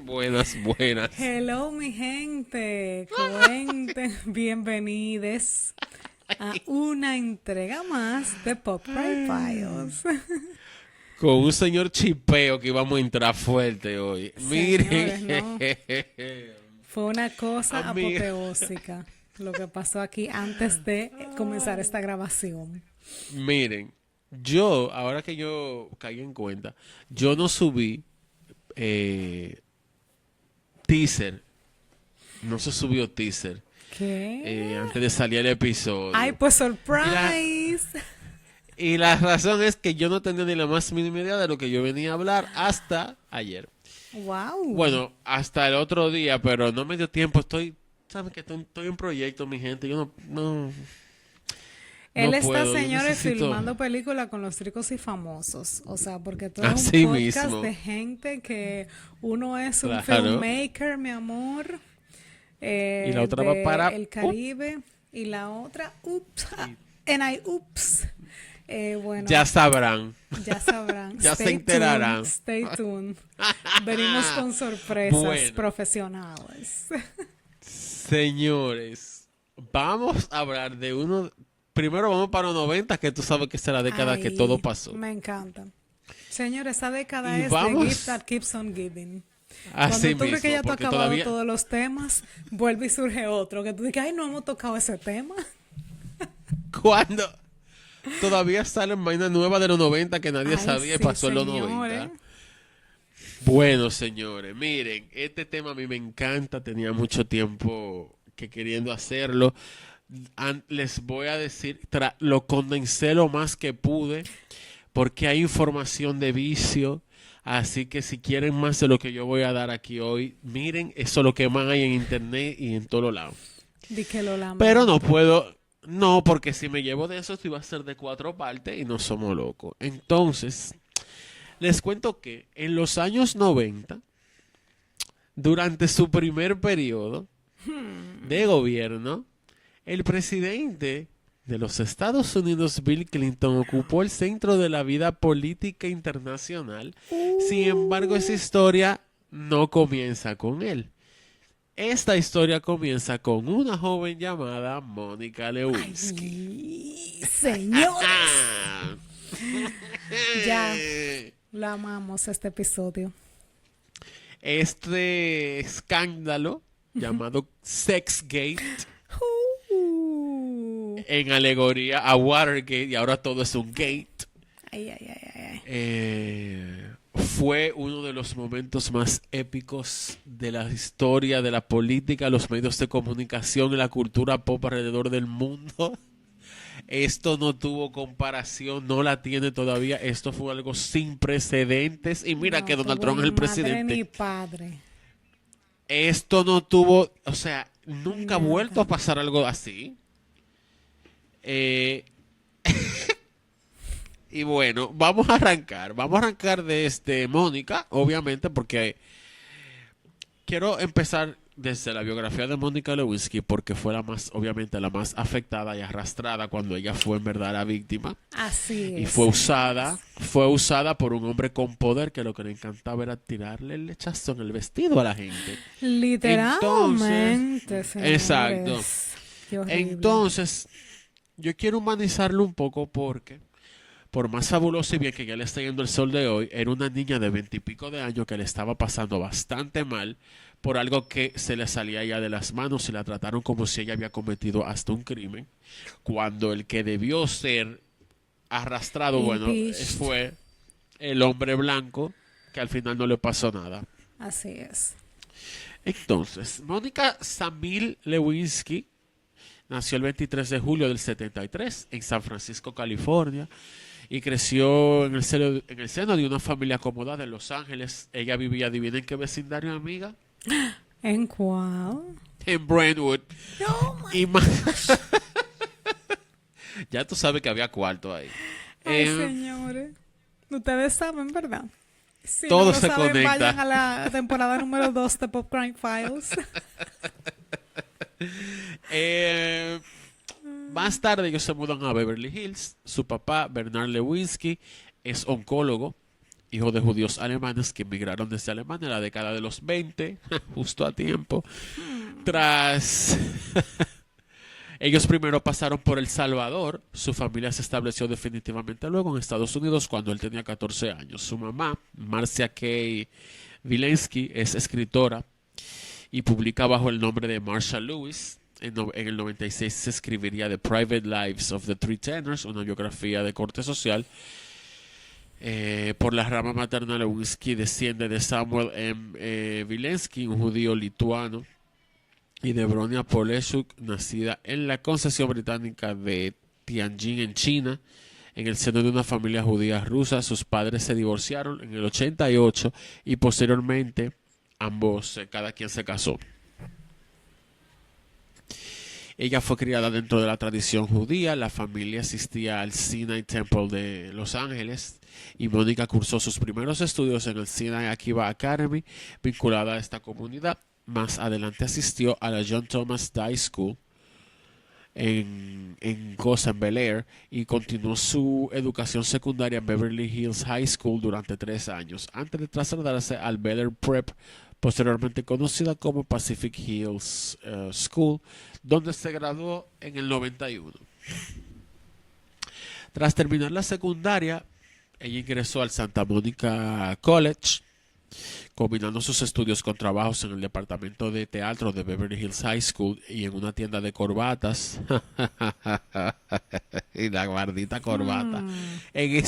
Buenas, buenas. Hello, mi gente. Cuenten, bienvenidos a una entrega más de Pop Cry Files. Con un señor chipeo que íbamos a entrar fuerte hoy. Señores, Miren. no. Fue una cosa Amiga. apoteósica lo que pasó aquí antes de comenzar esta grabación. Miren. Yo, ahora que yo caí en cuenta, yo no subí eh, teaser. No se subió teaser ¿Qué? antes de salir el Ay, episodio. pues Y la, surprise. y la razón es que yo no tenía ni la más mínima idea de lo que yo venía a hablar hasta ayer. Wow. Bueno, hasta el otro día, pero no me dio tiempo. ¿Saben que estoy en proyecto, mi gente? Yo Él no está, puedo. Yo señores, necesito filmando películas con los ricos y famosos. O sea, porque todo es un así podcast mismo. de gente que uno es un Claro. filmmaker, mi amor, Y la otra va de para... el Caribe. Y la otra, ups, y and I ups. ya Bueno, sabrán. ya sabrán. Ya se Stay tuned, enterarán. stay tuned. Venimos con sorpresas Bueno, profesionales. señores, vamos a hablar de uno... Primero vamos para los 90, que tú sabes que es la década que todo Ay, pasó. me encanta. Señor, esa década Y es The Gift vamos That Keeps on Giving. Cuando así tú crees que mismo, ya tú has porque acabado todavía... todos los temas, vuelve y surge otro. Que tú dices, ay, no hemos tocado ese tema. Cuando todavía salen vainas nuevas de los 90 que nadie Ay, sabía y sí, pasó en los señores. 90. Bueno, señores, miren, este tema a mí me encanta, tenía mucho tiempo que queriendo hacerlo. Les voy a decir, lo condensé lo más que pude porque hay información de vicio, así que si quieren más de lo que yo voy a dar aquí hoy, miren, eso es lo que más hay en internet y en todos lados. Di que lo Pero no lamento. puedo, no, porque si me llevo de eso, esto iba a ser de 4 partes y no somos locos. Entonces, les cuento que en los años 90, durante su primer periodo de gobierno, el presidente de los Estados Unidos, Bill Clinton, ocupó el centro de la vida política internacional. Sin embargo, esa historia no comienza con él. Esta historia comienza con una joven llamada Mónica Lewinsky. Ay, señores. Ya, lo amamos este episodio. Este escándalo llamado Sexgate, Uh. en alegoría a Watergate, y ahora todo es un gate, Ay, ay, ay, ay, ay. fue uno de los momentos más épicos de la historia de la política, los medios de comunicación y la cultura pop alrededor del mundo. Esto no tuvo comparación, no la tiene todavía. Esto fue algo sin precedentes. Y mira que No Donald tuvo Trump es el ni madre presidente. ni padre. Esto no tuvo, o sea, nunca ha vuelto Nada. a pasar algo así. Eh, y bueno, vamos a arrancar. Vamos a arrancar desde Mónica, obviamente, porque quiero empezar desde la biografía de Mónica Lewinsky, porque fue la más, obviamente, la más afectada y arrastrada cuando ella fue en verdad la víctima. Así Y es, señores. fue usada por un hombre con poder que lo que le encantaba era tirarle el lechazo en el vestido a la gente. Entonces, Literalmente, exacto. señores. Qué horrible. Entonces, yo quiero humanizarlo un poco porque, por más fabuloso y bien que ya le está yendo el sol de hoy, era una niña de 20 y pico de años que le estaba pasando bastante mal por algo que se le salía ya de las manos y la trataron como si ella había cometido hasta un crimen, cuando el que debió ser arrastrado, bueno, Impeached. fue el hombre blanco, que al final no le pasó nada. Así es. Entonces, Mónica Samil Lewinsky nació el 23 de julio del 73 en San Francisco, California, y creció en el seno de una familia acomodada en Los Ángeles. Ella vivía, adivinen qué vecindario, amiga, ¿En cuál? en Brentwood. No, Y ya tú sabes que había cuarto ahí. ay, Eh, señores. Ustedes saben, ¿verdad? Si no todo lo se saben, vayan conecta. a la temporada número 2 de Pop Crime Files. Eh, Más tarde ellos se mudan a Beverly Hills. Su papá, Bernard Lewinsky, es oncólogo hijo de judíos alemanes que emigraron desde Alemania en la década de los 20, justo a tiempo. Tras ellos primero pasaron por El Salvador, su familia se estableció definitivamente luego en Estados Unidos cuando él tenía 14 años. Su mamá, Marcia Kay Wilensky, es escritora y publica bajo el nombre de Marsha Lewis. En el 96 se escribiría The Private Lives of the Three Tenors, una biografía de corte social. Por la rama materna, Lewinsky desciende de Samuel M. Wilensky, un judío lituano, y de Bronia Poleshchuk, nacida en la concesión británica de Tianjin, en China, en el seno de una familia judía rusa. Sus padres se divorciaron en el 88 y posteriormente cada quien se casó. Ella fue criada dentro de la tradición judía. La familia asistía al Sinai Temple de Los Ángeles y Mónica cursó sus primeros estudios en el Sinai Akiba Academy, vinculada a esta comunidad. Más adelante asistió a la John Thomas Dye School en Bel Air y continuó su educación secundaria en Beverly Hills High School durante 3 años, antes de trasladarse al Bel Air Prep, posteriormente conocida como Pacific Hills School, donde se graduó en el 91. Tras terminar la secundaria, ella ingresó al Santa Monica College, combinando sus estudios con trabajos en el departamento de teatro de Beverly Hills High School y en una tienda de corbatas. Y la guardita corbata. En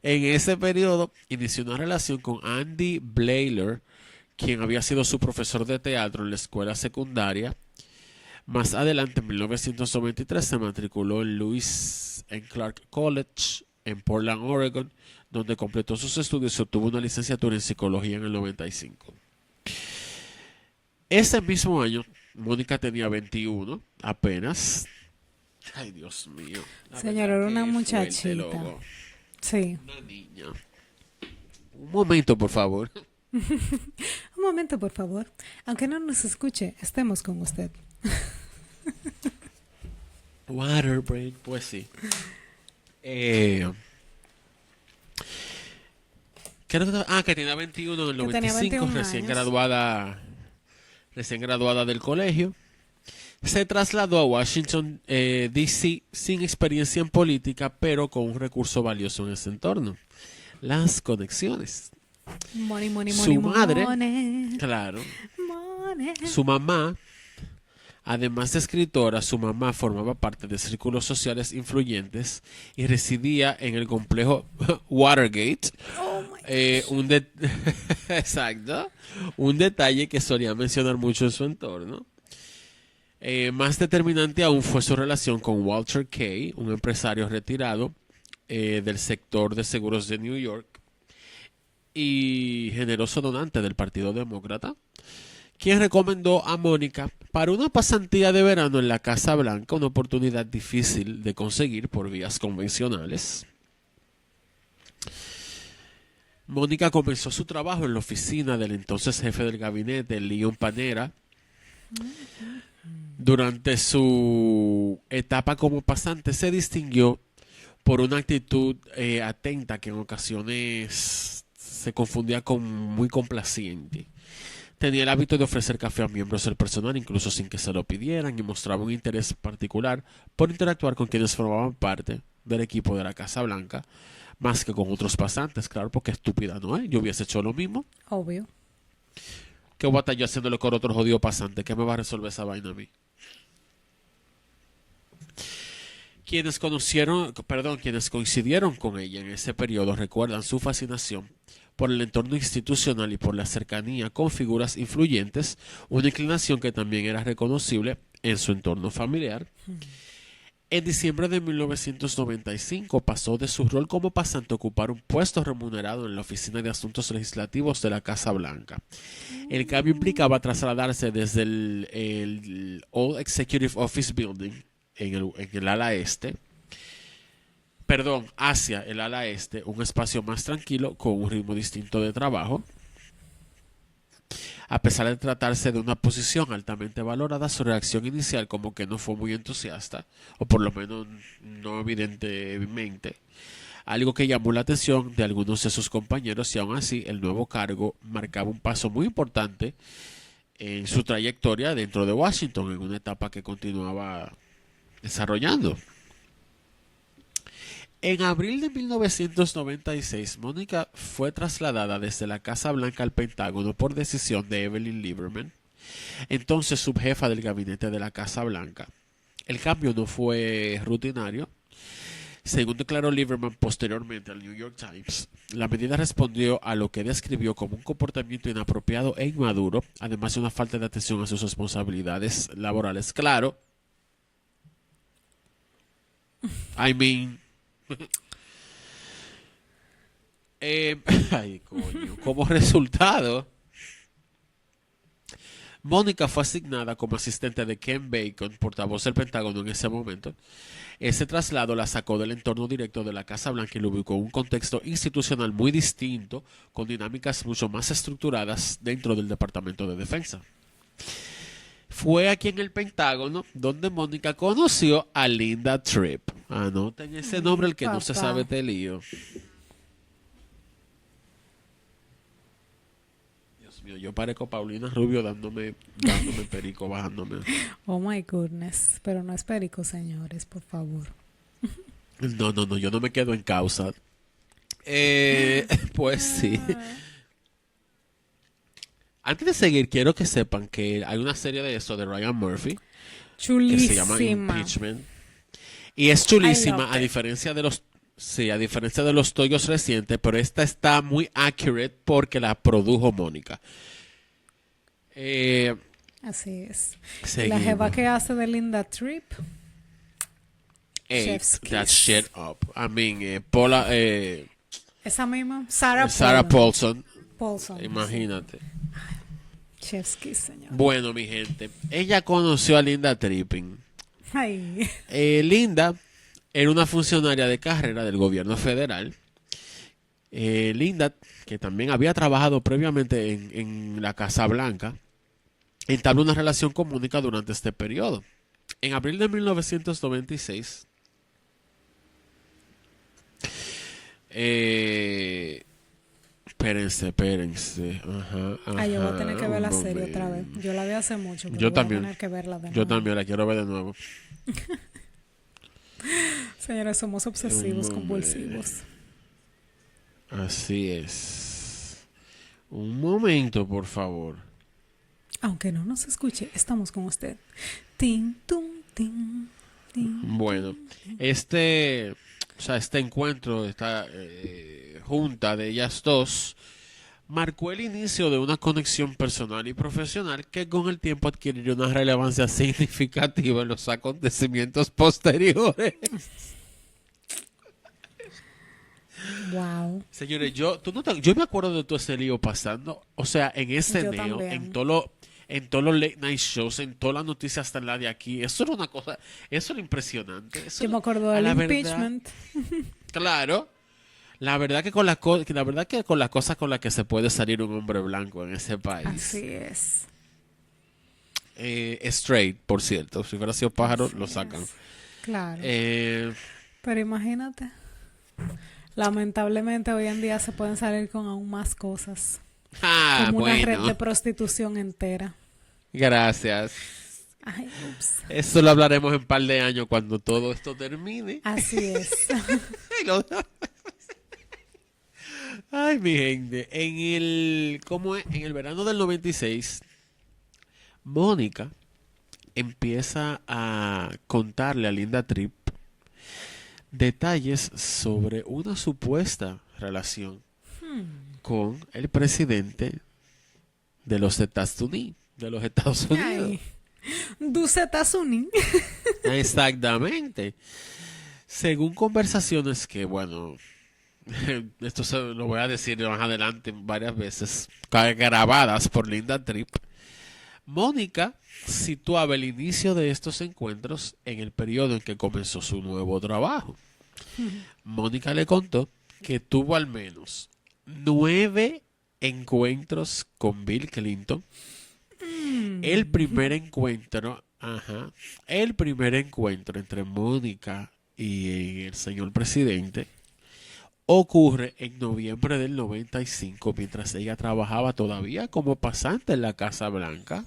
ese periodo inició una relación con Andy Blayler, quien había sido su profesor de teatro en la escuela secundaria. Más adelante, en 1993, se matriculó en Lewis and Clark College en Portland, Oregon, donde completó sus estudios y obtuvo una licenciatura en psicología en el 95. Ese mismo año, Mónica tenía 21 apenas. Ay, Dios mío. Señor, era una muchachita. Sí. Una niña. Un momento, por favor. Un momento, por favor. Aunque no nos escuche, estemos con usted. Water break, pues sí. Que tenía 21 en el 95, recién graduada del colegio. Se trasladó a Washington, D.C. sin experiencia en política, pero con un recurso valioso en ese entorno: las conexiones. Su madre, claro, su mamá, además de escritora, su mamá formaba parte de círculos sociales influyentes y residía en el complejo Watergate. Exacto. Un detalle que solía mencionar mucho en su entorno. Más determinante aún fue su relación con Walter Kay, un empresario retirado del sector de seguros de New York y generoso donante del Partido Demócrata, quien recomendó a Mónica para una pasantía de verano en la Casa Blanca, una oportunidad difícil de conseguir por vías convencionales. Mónica comenzó su trabajo en la oficina del entonces jefe del gabinete, Leon Panetta. Durante su etapa como pasante se distinguió por una actitud atenta que en ocasiones se confundía con muy complaciente. Tenía el hábito de ofrecer café a miembros del personal, incluso sin que se lo pidieran, y mostraba un interés particular por interactuar con quienes formaban parte del equipo de la Casa Blanca, más que con otros pasantes, claro, porque estúpida no es. Yo hubiese hecho lo mismo. Obvio. ¿Qué voy a estar yo haciéndole con otro jodido pasante? ¿Qué me va a resolver esa vaina a mí? Quienes coincidieron con ella en ese periodo recuerdan su fascinación por el entorno institucional y por la cercanía con figuras influyentes, una inclinación que también era reconocible en su entorno familiar. En diciembre de 1995 pasó de su rol como pasante a ocupar un puesto remunerado en la Oficina de Asuntos Legislativos de la Casa Blanca. El cambio implicaba trasladarse desde el Old Executive Office Building en el ala este, hacia el ala este, un espacio más tranquilo con un ritmo distinto de trabajo. A pesar de tratarse de una posición altamente valorada, su reacción inicial como que no fue muy entusiasta, o por lo menos no evidentemente. algo que llamó la atención de algunos de sus compañeros y aún así el nuevo cargo marcaba un paso muy importante en su trayectoria dentro de Washington, en una etapa que continuaba desarrollando. En abril de 1996, Mónica fue trasladada desde la Casa Blanca al Pentágono por decisión de Evelyn Lieberman, entonces subjefa del gabinete de la Casa Blanca. El cambio no fue rutinario. Según declaró Lieberman posteriormente al New York Times, la medida respondió a lo que describió como un comportamiento inapropiado e inmaduro, además de una falta de atención a sus responsabilidades laborales. Claro. I mean... ay, coño. Como resultado, Mónica fue asignada como asistente de Ken Bacon, portavoz del Pentágono en ese momento. Ese traslado la sacó del entorno directo de la Casa Blanca y lo ubicó en un contexto institucional muy distinto, con dinámicas mucho más estructuradas dentro del Departamento de Defensa. Fue aquí en el Pentágono donde Mónica conoció a Linda Tripp. Anoten ese nombre, el que no se sabe de lío. Dios mío, yo parezco Paulina Rubio dándome perico, bajándome. Oh my goodness. Pero no es perico, señores, por favor. No, yo no me quedo en causa. Pues sí. Antes de seguir, quiero que sepan que hay una serie de eso de Ryan Murphy que se llama Chulísima. Impeachment. Y es I chulísima, loved a it. diferencia de los, sí, a diferencia de los toyos recientes, pero esta está muy accurate porque la produjo Mónica. Así es. Y la Seguimos. jeva que hace de Linda Tripp. Ate Chef's that kiss. shit up. I mean, Paula, Esa misma. Sarah Paulson, Paulson. imagínate. Chef's kiss, señor. Bueno, mi gente, ella conoció a Linda Tripping. Ay. Linda era una funcionaria de carrera del gobierno federal. Linda, que también había trabajado previamente en la Casa Blanca, entabló una relación con Mónica durante este periodo. En abril de 1996, espérense. Ajá, Ay, yo voy a tener que ver la un serie otra vez. momento. Yo la vi hace mucho, pero Yo voy también. a tener que verla de nuevo. Yo también la quiero ver de nuevo. Señores, somos obsesivos, Un compulsivos. Así es. Un momento, por favor. Aunque no nos escuche, estamos con usted. Tin, tum, tin, tin. Bueno, este encuentro, esta junta de ellas dos, marcó el inicio de una conexión personal y profesional que con el tiempo adquirió una relevancia significativa en los acontecimientos posteriores. Wow. Señores, yo me acuerdo de todo ese lío pasando, o sea, en ese Yo neo, también. en todos los late night shows, en todas las noticias hasta en la de aquí, eso era una cosa, eso era impresionante. Eso Yo me era- acuerdo a del la verdad, impeachment. claro. La verdad que con las cosas con las que se puede salir un hombre blanco en ese país. Así es. Straight, por cierto. Si fuera sido pájaro, Así lo sacan. es. Claro. Eh, Pero imagínate. Lamentablemente hoy en día se pueden salir con aún más cosas. Como una red de bueno. prostitución entera. Gracias. Ay, ups. Eso lo hablaremos en un par de años cuando todo esto termine. Así es. Ay, Ay, mi gente. En el verano del 96, Mónica empieza a contarle a Linda Tripp detalles sobre una supuesta relación con el presidente de los Estados Unidos. De los Estados Unidos. Ay. Ducetasuni. Exactamente. Según conversaciones que, bueno, esto lo voy a decir más adelante varias veces, grabadas por Linda Tripp, Mónica situaba el inicio de estos encuentros en el periodo en que comenzó su nuevo trabajo. Mónica le contó que tuvo al menos 9 encuentros con Bill Clinton. El primer encuentro entre Mónica y el señor presidente ocurre en noviembre del 95, mientras ella trabajaba todavía como pasante en la Casa Blanca.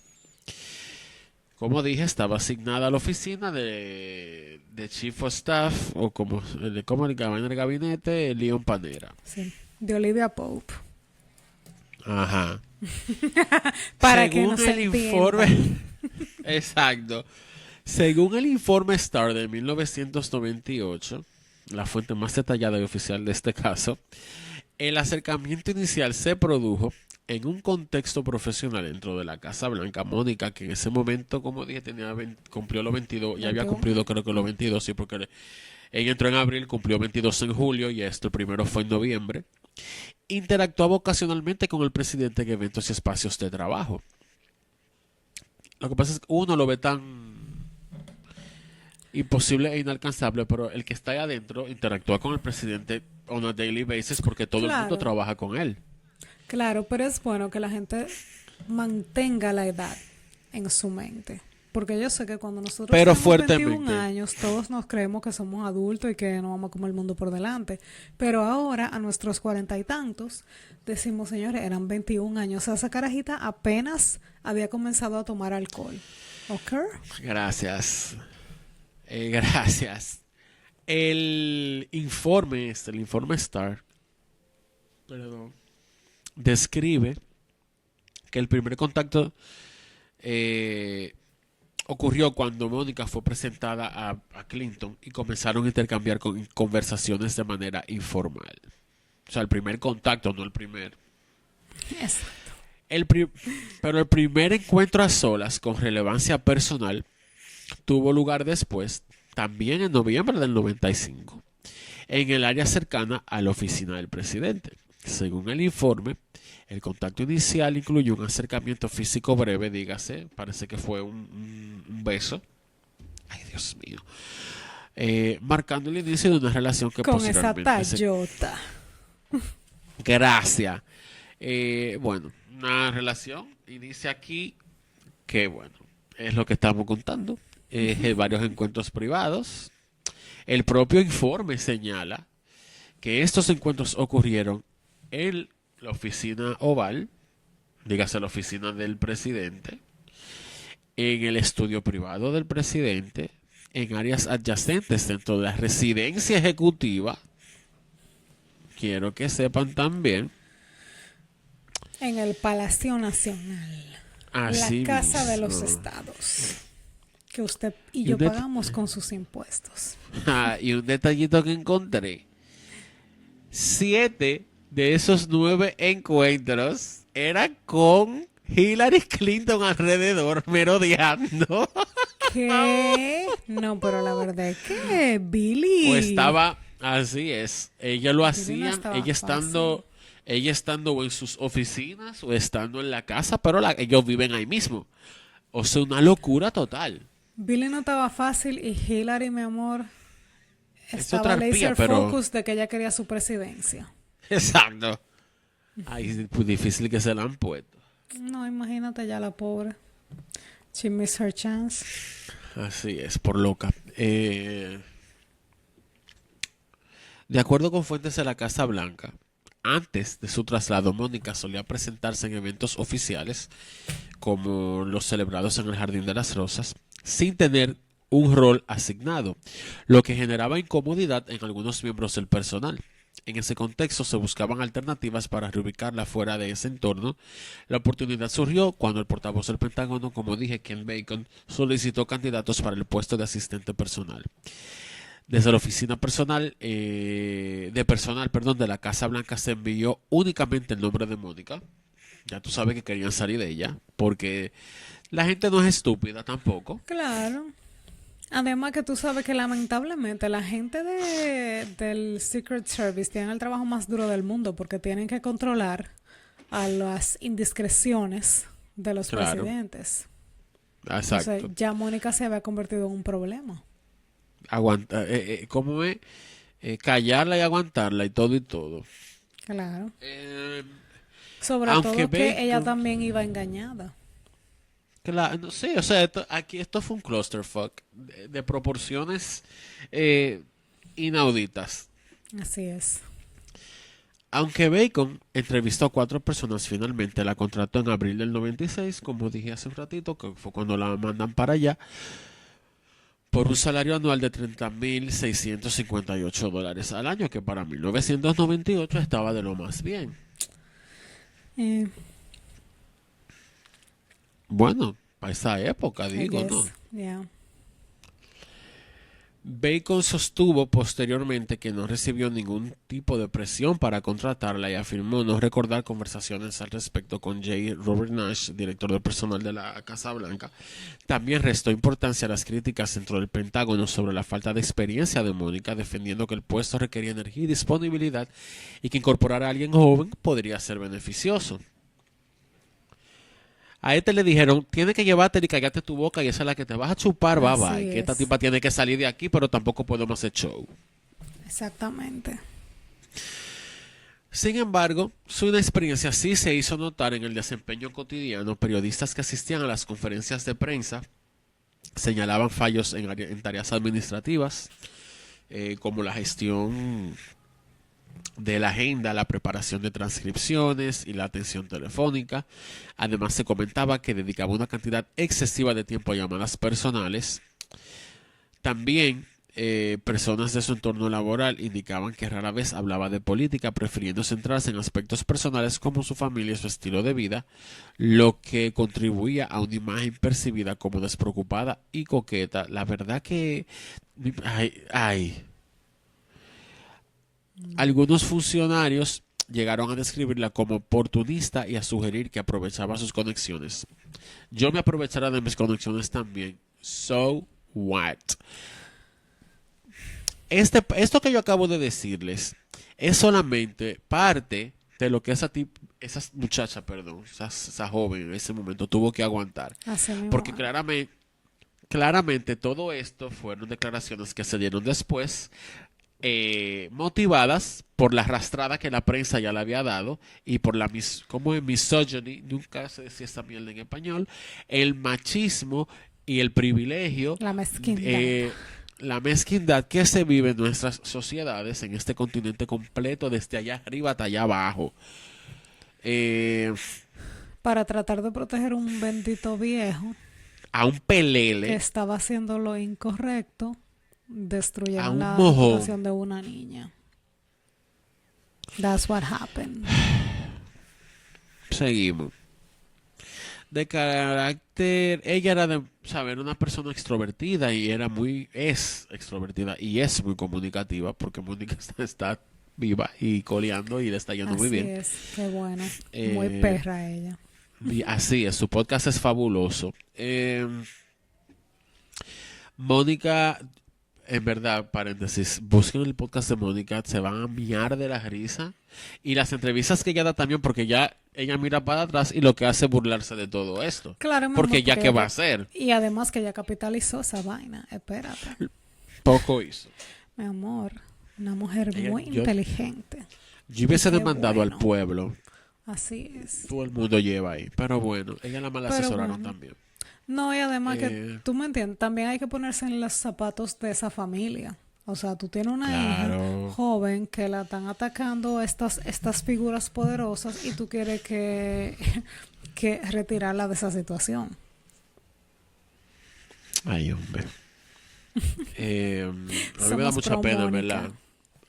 Como dije, estaba asignada a la oficina de Chief of Staff, o como el gabinete, Leon Panera. Sí, de Olivia Pope. Ajá. Para que Según no se el entienda. informe, exacto. Según el informe Star de 1998, la fuente más detallada y oficial de este caso, el acercamiento inicial se produjo en un contexto profesional dentro de la Casa Blanca. Mónica, que en ese momento, como dije, cumplió los 22, ya había 21. cumplido creo que los 22, sí, porque ella entró en abril, cumplió 22 en julio y esto el primero fue en noviembre. Interactuaba ocasionalmente con el presidente en eventos y espacios de trabajo. Lo que pasa es que uno lo ve tan imposible e inalcanzable, pero el que está ahí adentro interactúa con el presidente on a daily basis porque todo el mundo Claro, trabaja con él. claro, pero es bueno que la gente mantenga la edad en su mente. Porque yo sé que cuando nosotros Pero tenemos 21 fuertemente. años, todos nos creemos que somos adultos y que no vamos a comer el mundo por delante. Pero ahora, a nuestros 40 y tantos, decimos, señores, eran 21 años. O sea, esa carajita apenas había comenzado a tomar alcohol. ¿Ok? Gracias. Gracias. El informe Star, perdón, describe que el primer contacto ocurrió cuando Mónica fue presentada a Clinton y comenzaron a intercambiar conversaciones de manera informal. O sea, el primer contacto, no el primer. Eso. Pero el primer encuentro a solas con relevancia personal tuvo lugar después, también en noviembre del 95, en el área cercana a la oficina del presidente. Según el informe, el contacto inicial incluyó un acercamiento físico breve, dígase, parece que fue un beso. Ay, Dios mío. Marcando el inicio de una relación que Con esa posteriormente tallota. Gracias. Bueno, una relación inicia aquí que, bueno, es lo que estamos contando. Varios encuentros privados. El propio informe señala que estos encuentros ocurrieron en la oficina oval, dígase la oficina del presidente, en el estudio privado del presidente, en áreas adyacentes dentro de la residencia ejecutiva. Quiero que sepan también. En el Palacio Nacional. Así La Casa de los mismo. Estados. Que usted y Y yo un det- pagamos con sus impuestos. y un detallito que encontré. 7 de esos 9 encuentros eran con Hillary Clinton alrededor, merodeando. ¿Qué? No, pero la verdad es que Billy. O estaba, así es. Ella lo Billy no hacían, estaba ella estando o en sus oficinas o estando en la casa, pero ellos viven ahí mismo. O sea, una locura total. Billy no estaba fácil y Hillary, mi amor, Es otra estaba arpía, laser pero... focus de que ella quería su presidencia. Exacto. Ay, es muy difícil que se la han puesto. No, imagínate ya la pobre. She missed her chance. Así es, por loca. De acuerdo con fuentes de la Casa Blanca, antes de su traslado, Mónica solía presentarse en eventos oficiales como los celebrados en el Jardín de las Rosas, sin tener un rol asignado, lo que generaba incomodidad en algunos miembros del personal. En ese contexto se buscaban alternativas para reubicarla fuera de ese entorno. La oportunidad surgió cuando el portavoz del Pentágono, como dije, Ken Bacon, solicitó candidatos para el puesto de asistente personal. Desde la oficina de la Casa Blanca se envió únicamente el nombre de Mónica. Ya tú sabes que querían salir de ella, porque la gente no es estúpida tampoco. Claro. Además que tú sabes que lamentablemente la gente del Secret Service tiene el trabajo más duro del mundo porque tienen que controlar a las indiscreciones de los Claro. presidentes. Exacto. Entonces ya Mónica se había convertido en un problema. Aguanta, ¿cómo es? Callarla y aguantarla y todo y todo. Claro. Eh, Sobre aunque todo que ella Bacon, también iba engañada. claro, no sé, o sea, esto fue un clusterfuck de proporciones inauditas. Así es. Aunque Bacon entrevistó a 4 personas, finalmente la contrató en abril del 96, como dije hace un ratito, que fue cuando la mandan para allá, por un salario anual de $30,658 al año, que para 1998 estaba de lo más bien. Eh, Bueno, para esa época, I digo, ¿no? guess, yeah. Bacon sostuvo posteriormente que no recibió ningún tipo de presión para contratarla y afirmó no recordar conversaciones al respecto con J. Robert Nash, director de personal de la Casa Blanca. También restó importancia a las críticas dentro del Pentágono sobre la falta de experiencia de Mónica, defendiendo que el puesto requería energía y disponibilidad y que incorporar a alguien joven podría ser beneficioso. A este le dijeron, tiene que llevarte y callarte tu boca y esa es la que te vas a chupar, bye Así bye. Que esta es. tipa tiene que salir de aquí, pero tampoco podemos hacer show. Exactamente. Sin embargo, su inexperiencia sí se hizo notar en el desempeño cotidiano. Periodistas que asistían a las conferencias de prensa señalaban fallos en tareas administrativas, como la gestión de la agenda, la preparación de transcripciones y la atención telefónica. Además, se comentaba que dedicaba una cantidad excesiva de tiempo a llamadas personales. También personas de su entorno laboral indicaban que rara vez hablaba de política, prefiriendo centrarse en aspectos personales como su familia y su estilo de vida, lo que contribuía a una imagen percibida como despreocupada y coqueta. La verdad que... Ay. Algunos funcionarios llegaron a describirla como oportunista y a sugerir que aprovechaba sus conexiones. Yo me aprovechara de mis conexiones también. So what? Esto que yo acabo de decirles es solamente parte de lo que esa muchacha, perdón, esa joven en ese momento tuvo que aguantar. Así mismo. Porque claramente todo esto fueron declaraciones que se dieron después, motivadas por la arrastrada que la prensa ya le había dado y por la como es misogyny, nunca se decía esta mierda en español, el machismo y el privilegio, La mezquindad. la mezquindad que se vive en nuestras sociedades, en este continente completo, desde allá arriba hasta allá abajo. Para tratar de proteger un bendito viejo A un que pelele, estaba haciendo lo incorrecto, a destruyeron un la mojón. reputación de una niña. That's what happened. Seguimos. De carácter, ella era de saber una persona extrovertida y es extrovertida y es muy comunicativa porque Mónica está viva y coleando y le está yendo muy Así bien. es, qué bueno. Muy Eh, perra ella. Y así es, su podcast es fabuloso. Mónica, en verdad, paréntesis, busquen el podcast de Mónica, se van a miar de la risa. Y las entrevistas que ella da también, porque ya ella mira para atrás y lo que hace es burlarse de todo esto. Claro, mi Porque amor, ya porque qué va a ella- hacer, Y además que ella capitalizó esa vaina. Espérate. poco hizo. Mi amor, una mujer muy Yo inteligente. Yo hubiese Qué demandado al bueno. pueblo. Así es. Todo el mundo lleva ahí. Pero bueno, ella la mal Pero asesoraron bueno. también. No, y además que Eh, tú me entiendes, también hay que ponerse en los zapatos de esa familia. O sea, tú tienes una Claro. hija joven que la están atacando estas figuras poderosas y tú quieres que retirarla de esa situación. Ay, hombre. A mí me da Somos mucha pro pena, en Mónica. verdad.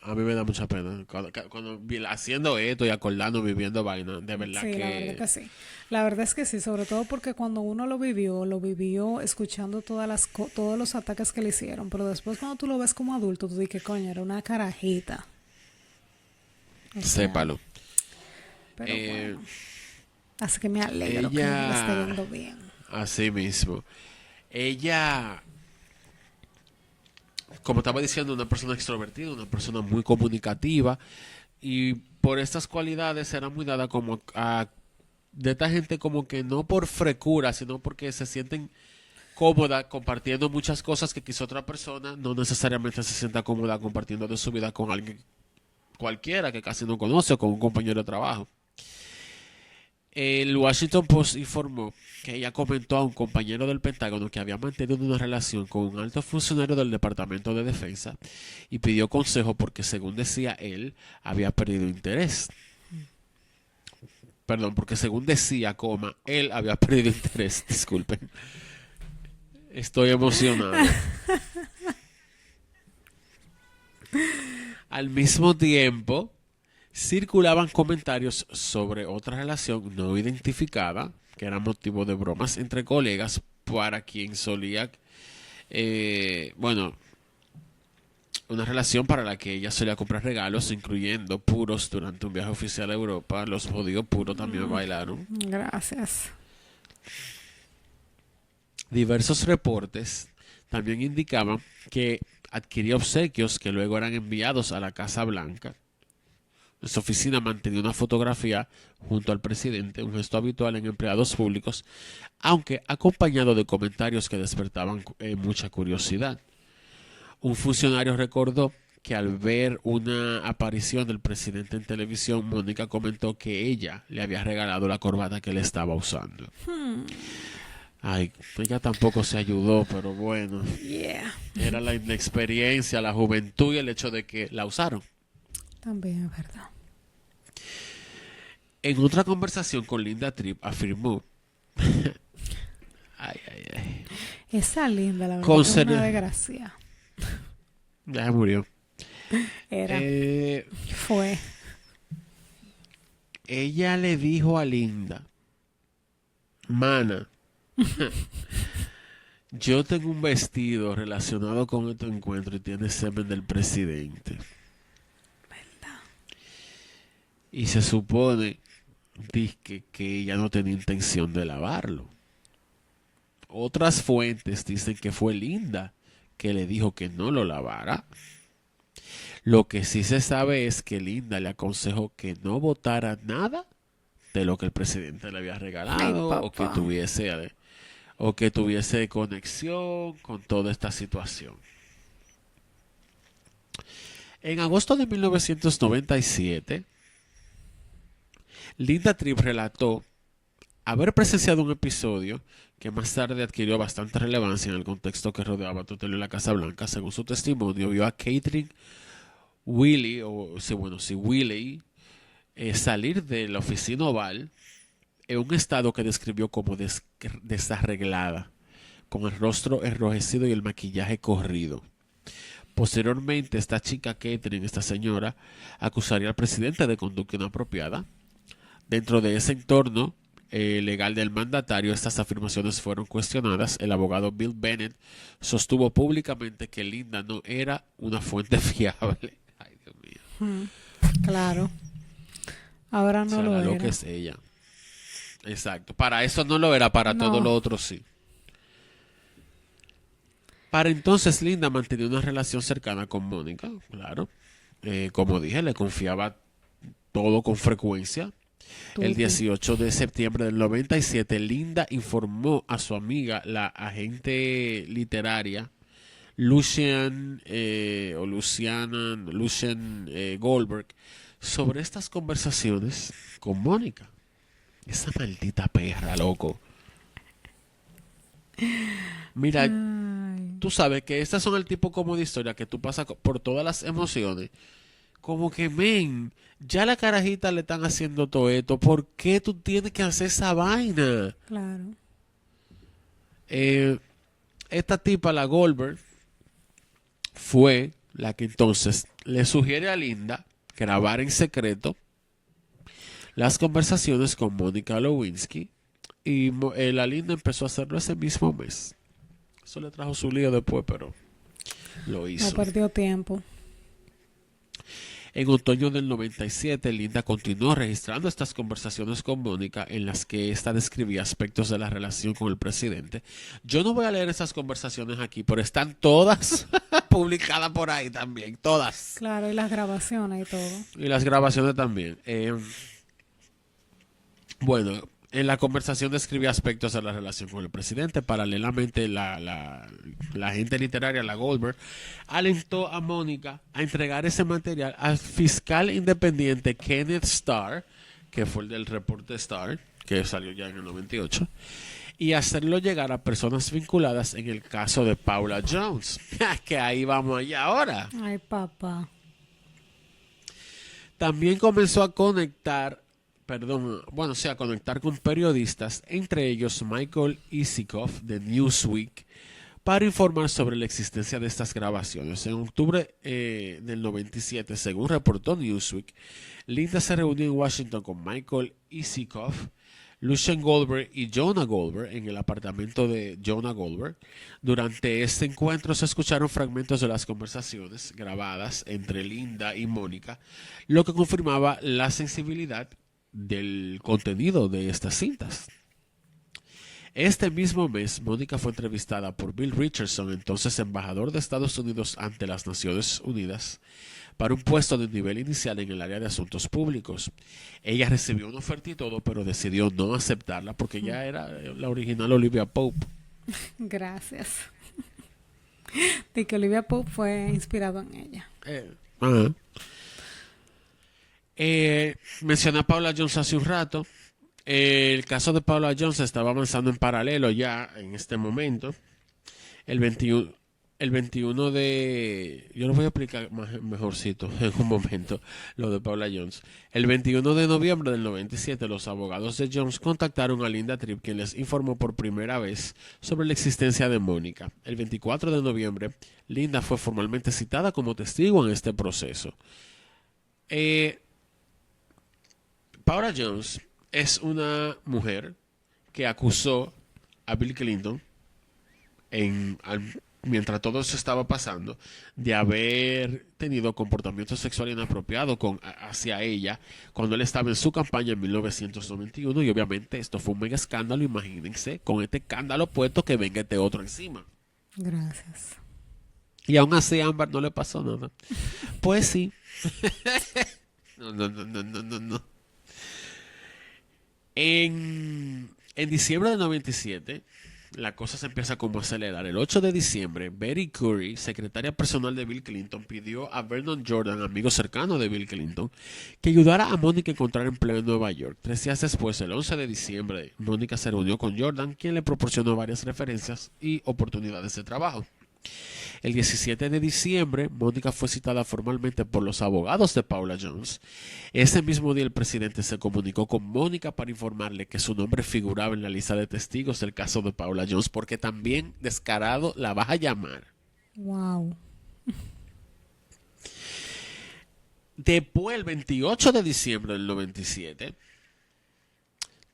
A mí me da mucha pena. Cuando haciendo esto y acordando, viviendo vaina, de verdad Sí, la verdad que... que sí. La verdad es que sí, sobre todo porque cuando uno lo vivió escuchando todos los ataques que le hicieron, pero después cuando tú lo ves como adulto, tú dices, coño, era una carajita. O sea, Sépalo. pero Eh, bueno. Así que me alegro que le esté ella... yendo bien. Así mismo. Ella, como estaba diciendo, una persona extrovertida, una persona muy comunicativa y por estas cualidades era muy dada como de esta gente como que no por frecura, sino porque se sienten cómoda compartiendo muchas cosas que quizá otra persona no necesariamente se sienta cómoda compartiendo de su vida con alguien cualquiera que casi no conoce o con un compañero de trabajo. El Washington Post informó que ella comentó a un compañero del Pentágono que había mantenido una relación con un alto funcionario del Departamento de Defensa y pidió consejo porque, según decía él, había perdido interés. Perdón, porque según decía, él había perdido interés. Disculpen. Estoy emocionado. Al mismo tiempo, circulaban comentarios sobre otra relación no identificada, que era motivo de bromas entre colegas, para quien solía, bueno, una relación para la que ella solía comprar regalos, incluyendo puros durante un viaje oficial a Europa. Los jodidos puros también bailaron. Gracias. Diversos reportes también indicaban que adquiría obsequios que luego eran enviados a la Casa Blanca. En su oficina mantenía una fotografía junto al presidente, un gesto habitual en empleados públicos, aunque acompañado de comentarios que despertaban mucha curiosidad. Un funcionario recordó que al ver una aparición del presidente en televisión, Mónica comentó que ella le había regalado la corbata que él estaba usando. Ay, ella tampoco se ayudó, pero bueno. Yeah. Era la inexperiencia, la juventud y el hecho de que la usaron. También es verdad. En otra conversación con Linda Tripp afirmó, ay, ay, ay, Esa linda, la verdad, Con es ser- una desgracia. ya se murió. Era, Eh, fue. ella le dijo a Linda, mana, yo tengo un vestido relacionado con este encuentro y tiene semen del presidente. Y se supone que ella no tenía intención de lavarlo. Otras fuentes dicen que fue Linda que le dijo que no lo lavara. Lo que sí se sabe es que Linda le aconsejó que no botara nada de lo que el presidente le había regalado Ay, papá. o que tuviese conexión con toda esta situación. En agosto de 1997, Linda Tripp relató haber presenciado un episodio que más tarde adquirió bastante relevancia en el contexto que rodeaba a en la Casa Blanca. Según su testimonio, vio a Catherine Willie, Willie, salir de la oficina oval en un estado que describió como desarreglada, con el rostro enrojecido y el maquillaje corrido. Posteriormente, esta chica Catherine, esta señora, acusaría al presidente de conducta inapropiada. Dentro de ese entorno legal del mandatario, estas afirmaciones fueron cuestionadas. El abogado Bill Bennett sostuvo públicamente que Linda no era una fuente fiable. Ay, Dios mío. Claro. Ahora O no sea, lo la era. loca es ella. Exacto. Para eso no lo era, para No. todo lo otro sí. Para entonces Linda mantenía una relación cercana con Mónica, claro. Como dije, le confiaba todo con frecuencia. El Tuti. 18 de septiembre del 97, Linda informó a su amiga, la agente literaria Lucian Goldberg, sobre estas conversaciones con Mónica. Esa maldita perra, loco. Mira, Ay. tú sabes que estas son el tipo como de historia que tú pasas por todas las emociones. Como que, men, ya la carajita le están haciendo todo esto. ¿Por qué tú tienes que hacer esa vaina? Claro. Esta tipa, la Goldberg, fue la que entonces le sugiere a Linda grabar en secreto las conversaciones con Mónica Lewinsky. Y la Linda empezó a hacerlo ese mismo mes. Eso le trajo su lío después, pero lo No hizo. perdió tiempo. En otoño del 97, Linda continuó registrando estas conversaciones con Mónica en las que ésta describía aspectos de la relación con el presidente. Yo no voy a leer esas conversaciones aquí, pero están todas publicadas por ahí también, todas. Claro, y las grabaciones y todo. Y las grabaciones también. Bueno, en la conversación describía aspectos de la relación con el presidente. Paralelamente, la agente literaria, la Goldberg, alentó a Mónica a entregar ese material al fiscal independiente Kenneth Starr, que fue el del reporte Starr, que salió ya en el 98, y hacerlo llegar a personas vinculadas en el caso de Paula Jones, que ahí vamos allá ahora. Ay, papá. También comenzó a conectar, a conectar con periodistas, entre ellos Michael Isikoff de Newsweek, para informar sobre la existencia de estas grabaciones. En octubre del 97, según reportó Newsweek, Linda se reunió en Washington con Michael Isikoff, Lucien Goldberg y Jonah Goldberg en el apartamento de Jonah Goldberg. Durante este encuentro se escucharon fragmentos de las conversaciones grabadas entre Linda y Mónica, lo que confirmaba la sensibilidad del contenido de estas cintas. Este mismo mes, Mónica fue entrevistada por Bill Richardson, entonces embajador de Estados Unidos ante las Naciones Unidas, para un puesto de nivel inicial en el área de asuntos públicos. Ella recibió una oferta y todo, pero decidió no aceptarla porque ya era la original Olivia Pope. Gracias. De que Olivia Pope fue inspirado en ella. Ajá. Mencioné a Paula Jones hace un rato. El caso de Paula Jones estaba avanzando en paralelo ya en este momento. El 21 de... Yo lo voy a explicar mejorcito en un momento, lo de Paula Jones. El 21 de noviembre del 97, los abogados de Jones contactaron a Linda Tripp, quien les informó por primera vez sobre la existencia de Mónica. El 24 de noviembre, Linda fue formalmente citada como testigo en este proceso. Paula Jones es una mujer que acusó a Bill Clinton mientras todo eso estaba pasando, de haber tenido comportamiento sexual inapropiado hacia ella cuando él estaba en su campaña en 1991, y obviamente esto fue un mega escándalo. Imagínense, con este escándalo puesto, que venga este otro encima. Gracias. Y aún así a Ámbar no le pasó nada. Pues sí. No. En diciembre del 97, la cosa se empieza como a acelerar. El 8 de diciembre, Betty Curry, secretaria personal de Bill Clinton, pidió a Vernon Jordan, amigo cercano de Bill Clinton, que ayudara a Mónica a encontrar empleo en Nueva York. 3 días después, el 11 de diciembre, Mónica se reunió con Jordan, quien le proporcionó varias referencias y oportunidades de trabajo. El 17 de diciembre, Mónica fue citada formalmente por los abogados de Paula Jones. Ese mismo día, el presidente se comunicó con Mónica para informarle que su nombre figuraba en la lista de testigos del caso de Paula Jones, porque también descarado la vas a llamar. Wow. Después, el 28 de diciembre del 97,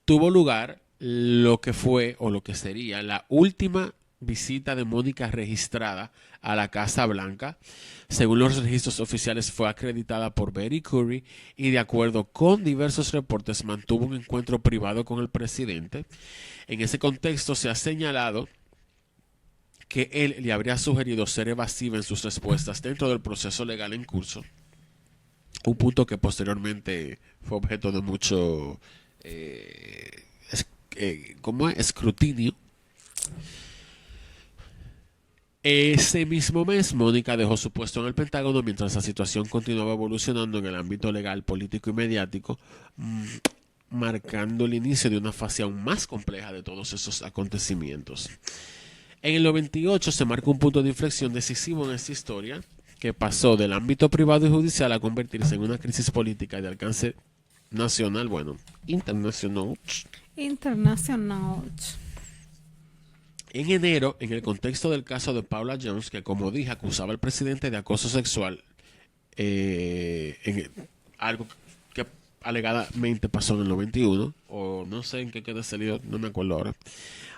tuvo lugar lo que fue, o lo que sería, la última visita de Mónica registrada a la Casa Blanca. Según los registros oficiales, fue acreditada por Betty Curry y, de acuerdo con diversos reportes, mantuvo un encuentro privado con el presidente. En ese contexto se ha señalado que él le habría sugerido ser evasiva en sus respuestas dentro del proceso legal en curso, un punto que posteriormente fue objeto de mucho escrutinio. Ese mismo mes, Mónica dejó su puesto en el Pentágono mientras la situación continuaba evolucionando en el ámbito legal, político y mediático, marcando el inicio de una fase aún más compleja de todos esos acontecimientos. En el 98 se marca un punto de inflexión decisivo en esta historia, que pasó del ámbito privado y judicial a convertirse en una crisis política de alcance nacional, internacional. En enero, en el contexto del caso de Paula Jones, que como dije acusaba al presidente de acoso sexual, algo que alegadamente pasó en el 91, o no sé en qué quedó ese lío, no me acuerdo ahora,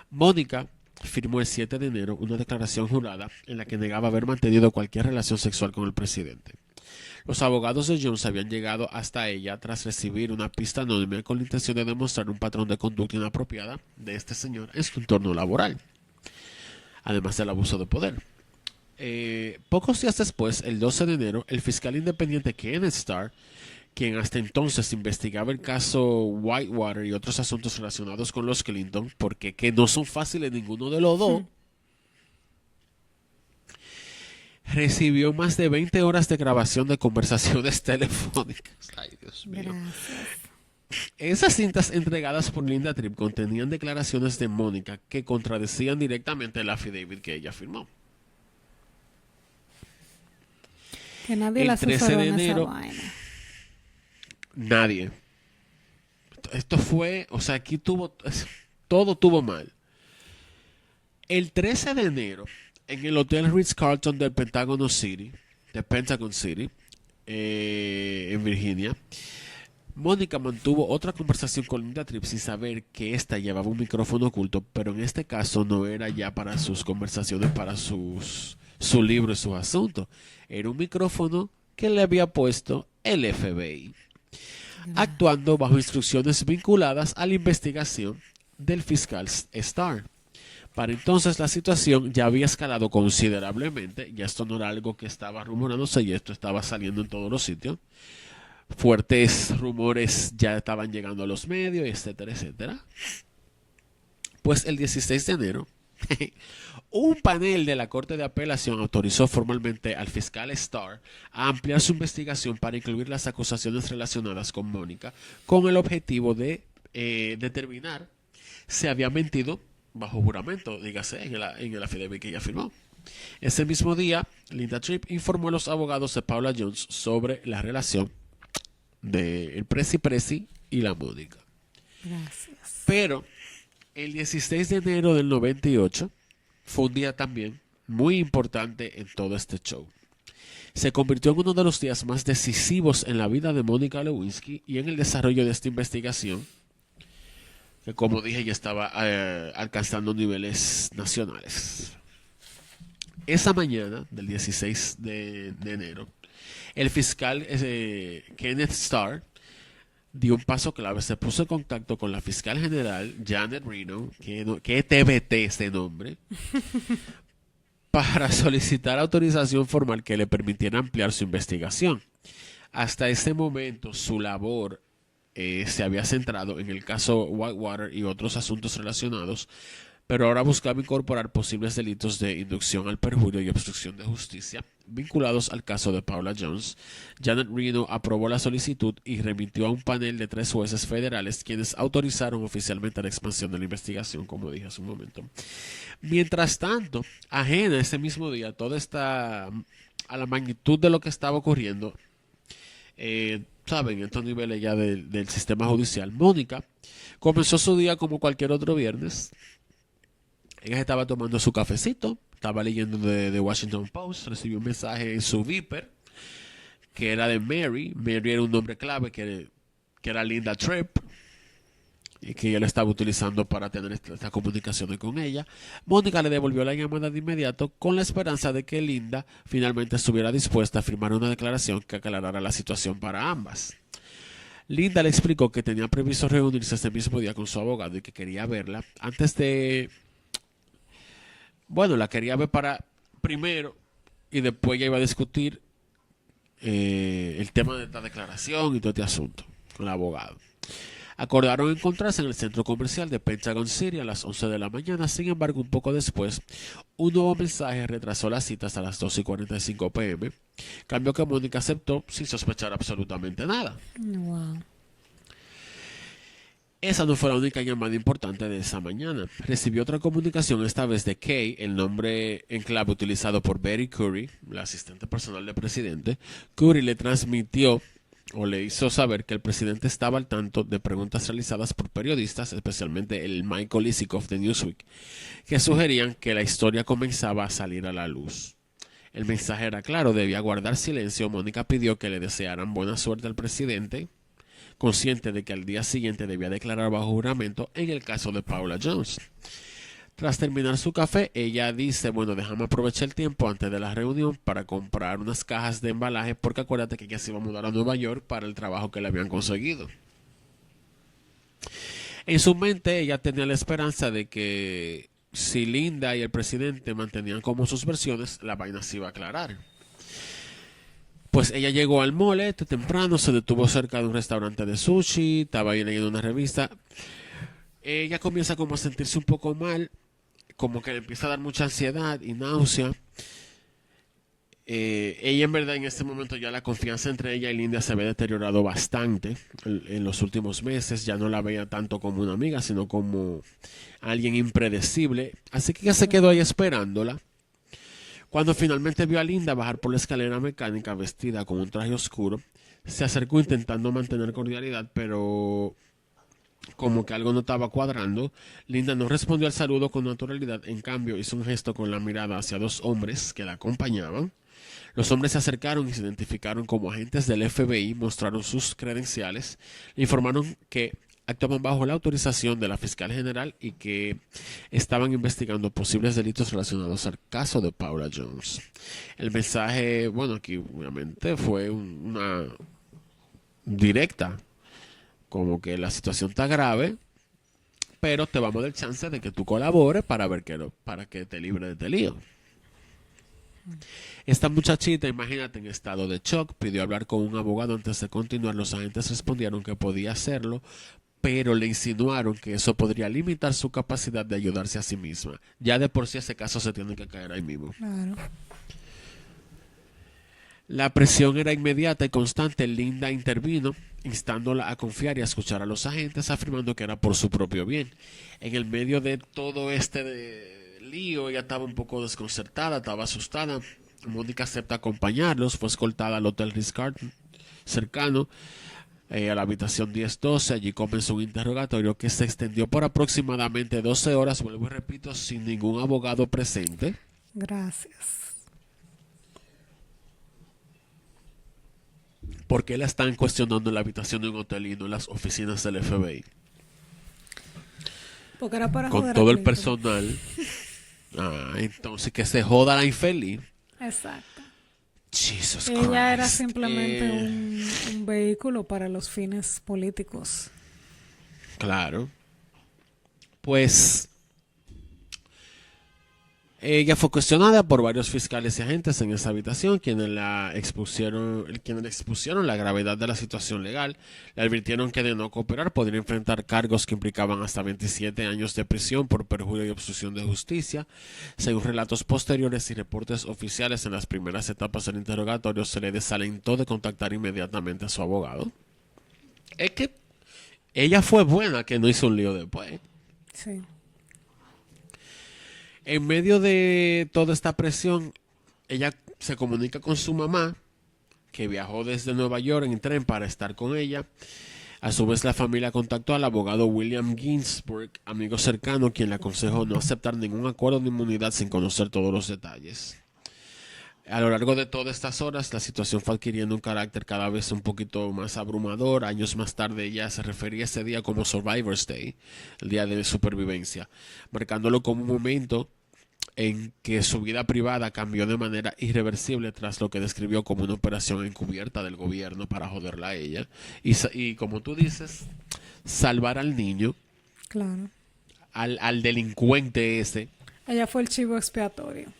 Mónica firmó el 7 de enero una declaración jurada en la que negaba haber mantenido cualquier relación sexual con el presidente. Los abogados de Jones habían llegado hasta ella tras recibir una pista anónima con la intención de demostrar un patrón de conducta inapropiada de este señor en su entorno laboral, además del abuso de poder. Pocos días después, el 12 de enero, el fiscal independiente Kenneth Starr, quien hasta entonces investigaba el caso Whitewater y otros asuntos relacionados con los Clinton, porque que no son fáciles ninguno de los dos, recibió más de 20 horas de grabación de conversaciones telefónicas. Ay, Dios mío. Gracias. Esas cintas entregadas por Linda Tripp contenían declaraciones de Mónica que contradecían directamente el affidavit que ella firmó. Que nadie la El 13 asesoró de en esa enero, vaina. nadie. Esto fue, o sea, aquí todo tuvo mal. El 13 de enero, en el Hotel Ritz-Carlton del Pentagon City, en Virginia, Mónica mantuvo otra conversación con Linda Tripp sin saber que ésta llevaba un micrófono oculto, pero en este caso no era ya para sus conversaciones, para su libro y sus asuntos. Era un micrófono que le había puesto el FBI, actuando bajo instrucciones vinculadas a la investigación del fiscal Starr. Para entonces la situación ya había escalado considerablemente, ya esto no era algo que estaba rumorándose y esto estaba saliendo en todos los sitios. Fuertes rumores ya estaban llegando a los medios, etcétera, etcétera. Pues el 16 de enero, un panel de la Corte de Apelación autorizó formalmente al fiscal Starr a ampliar su investigación para incluir las acusaciones relacionadas con Mónica, con el objetivo de determinar si había mentido bajo juramento, dígase, en el affidavit que ella firmó. Ese mismo día, Linda Tripp informó a los abogados de Paula Jones sobre la relación de el Prezi y la Mónica. Gracias. Pero el 16 de enero del 98 fue un día también muy importante en todo este show. Se convirtió en uno de los días más decisivos en la vida de Mónica Lewinsky y en el desarrollo de esta investigación, que como dije ya estaba alcanzando niveles nacionales. Esa mañana del 16 de enero, el fiscal Kenneth Starr dio un paso clave, se puso en contacto con la fiscal general Janet Reno, que TBT ese nombre, para solicitar autorización formal que le permitiera ampliar su investigación. Hasta ese momento su labor se había centrado en el caso Whitewater y otros asuntos relacionados, pero ahora buscaba incorporar posibles delitos de inducción al perjurio y obstrucción de justicia vinculados al caso de Paula Jones. Janet Reno aprobó la solicitud y remitió a un panel de 3 jueces federales quienes autorizaron oficialmente la expansión de la investigación, como dije hace un momento. Mientras tanto, ajena ese mismo día a la magnitud de lo que estaba ocurriendo, saben, estos niveles ya del sistema judicial, Mónica comenzó su día como cualquier otro viernes. Ella estaba tomando su cafecito, estaba leyendo de Washington Post, recibió un mensaje en su Viper, que era de Mary. Mary era un nombre clave que era Linda Tripp, y que ella lo estaba utilizando para tener estas comunicaciones con ella. Mónica le devolvió la llamada de inmediato con la esperanza de que Linda finalmente estuviera dispuesta a firmar una declaración que aclarara la situación para ambas. Linda le explicó que tenía previsto reunirse ese mismo día con su abogado y que quería verla antes de... Bueno, la quería ver para primero y después ya iba a discutir el tema de esta declaración y todo este asunto con el abogado. Acordaron encontrarse en el centro comercial de Pentagon City a las 11 de la mañana. Sin embargo, un poco después, un nuevo mensaje retrasó las citas a las 2:45 p.m. Cambio que Mónica aceptó sin sospechar absolutamente nada. Wow. Esa no fue la única llamada importante de esa mañana. Recibió otra comunicación, esta vez de Kay, el nombre en clave utilizado por Betty Curry, la asistente personal del presidente. Curry le transmitió o le hizo saber que el presidente estaba al tanto de preguntas realizadas por periodistas, especialmente el Michael Isikoff de Newsweek, que sugerían que la historia comenzaba a salir a la luz. El mensaje era claro, debía guardar silencio. Mónica pidió que le desearan buena suerte al presidente, consciente de que al día siguiente debía declarar bajo juramento en el caso de Paula Jones. Tras terminar su café, ella dice, bueno, déjame aprovechar el tiempo antes de la reunión para comprar unas cajas de embalaje, porque acuérdate que ella se iba a mudar a Nueva York para el trabajo que le habían conseguido. En su mente ella tenía la esperanza de que si Linda y el presidente mantenían como sus versiones, la vaina se iba a aclarar. Pues ella llegó al mall temprano, se detuvo cerca de un restaurante de sushi, estaba ahí leyendo una revista. Ella comienza como a sentirse un poco mal, como que le empieza a dar mucha ansiedad y náusea. Ella en verdad en este momento ya la confianza entre ella y Linda se había deteriorado bastante en los últimos meses. Ya no la veía tanto como una amiga, sino como alguien impredecible. Así que ella se quedó ahí esperándola. Cuando finalmente vio a Linda bajar por la escalera mecánica vestida con un traje oscuro, se acercó intentando mantener cordialidad, pero como que algo no estaba cuadrando. Linda no respondió al saludo con naturalidad, en cambio hizo un gesto con la mirada hacia dos hombres que la acompañaban. Los hombres se acercaron y se identificaron como agentes del FBI, mostraron sus credenciales, le informaron que actuaban bajo la autorización de la fiscal general y que estaban investigando posibles delitos relacionados al caso de Paula Jones. El mensaje, bueno, aquí obviamente fue una directa, como que la situación está grave, pero te vamos a dar chance de que tú colabores para ver para que te libre de este lío. Esta muchachita, imagínate, en estado de shock, pidió hablar con un abogado antes de continuar. Los agentes respondieron que podía hacerlo, pero le insinuaron que eso podría limitar su capacidad de ayudarse a sí misma. Ya de por sí ese caso se tiene que caer ahí mismo. Claro. La presión era inmediata y constante. Linda intervino, instándola a confiar y a escuchar a los agentes, afirmando que era por su propio bien. En el medio de todo lío, ella estaba un poco desconcertada, estaba asustada. Mónica acepta acompañarlos, fue escoltada al Hotel Ritz-Carlton cercano, a la habitación 1012. Allí comenzó un interrogatorio que se extendió por aproximadamente 12 horas, vuelvo y repito, sin ningún abogado presente. Gracias. ¿Por qué la están cuestionando en la habitación de un hotel y no en las oficinas del FBI? Porque era para Con joder a todo el Clinton. personal. Entonces que se joda la infeliz. Exacto. Jesus Ella era Christ. simplemente un vehículo para los fines políticos. Claro. Pues ella fue cuestionada por varios fiscales y agentes en esa habitación, quienes le expusieron la gravedad de la situación legal. Le advirtieron que de no cooperar podría enfrentar cargos que implicaban hasta 27 años de prisión por perjurio y obstrucción de justicia. Según relatos posteriores y reportes oficiales, en las primeras etapas del interrogatorio se le desalentó de contactar inmediatamente a su abogado. Es que ella fue buena, que no hizo un lío después. Sí. En medio de toda esta presión, ella se comunica con su mamá, que viajó desde Nueva York en tren para estar con ella. A su vez, la familia contactó al abogado William Ginsburg, amigo cercano, quien le aconsejó no aceptar ningún acuerdo de inmunidad sin conocer todos los detalles. A lo largo de todas estas horas, la situación fue adquiriendo un carácter cada vez un poquito más abrumador. Años más tarde, ella se refería a ese día como Survivor's Day, el día de supervivencia, marcándolo como un momento en que su vida privada cambió de manera irreversible tras lo que describió como una operación encubierta del gobierno para joderla a ella. Y como tú dices, salvar al niño, Claro. al delincuente ese, Ella fue el chivo expiatorio.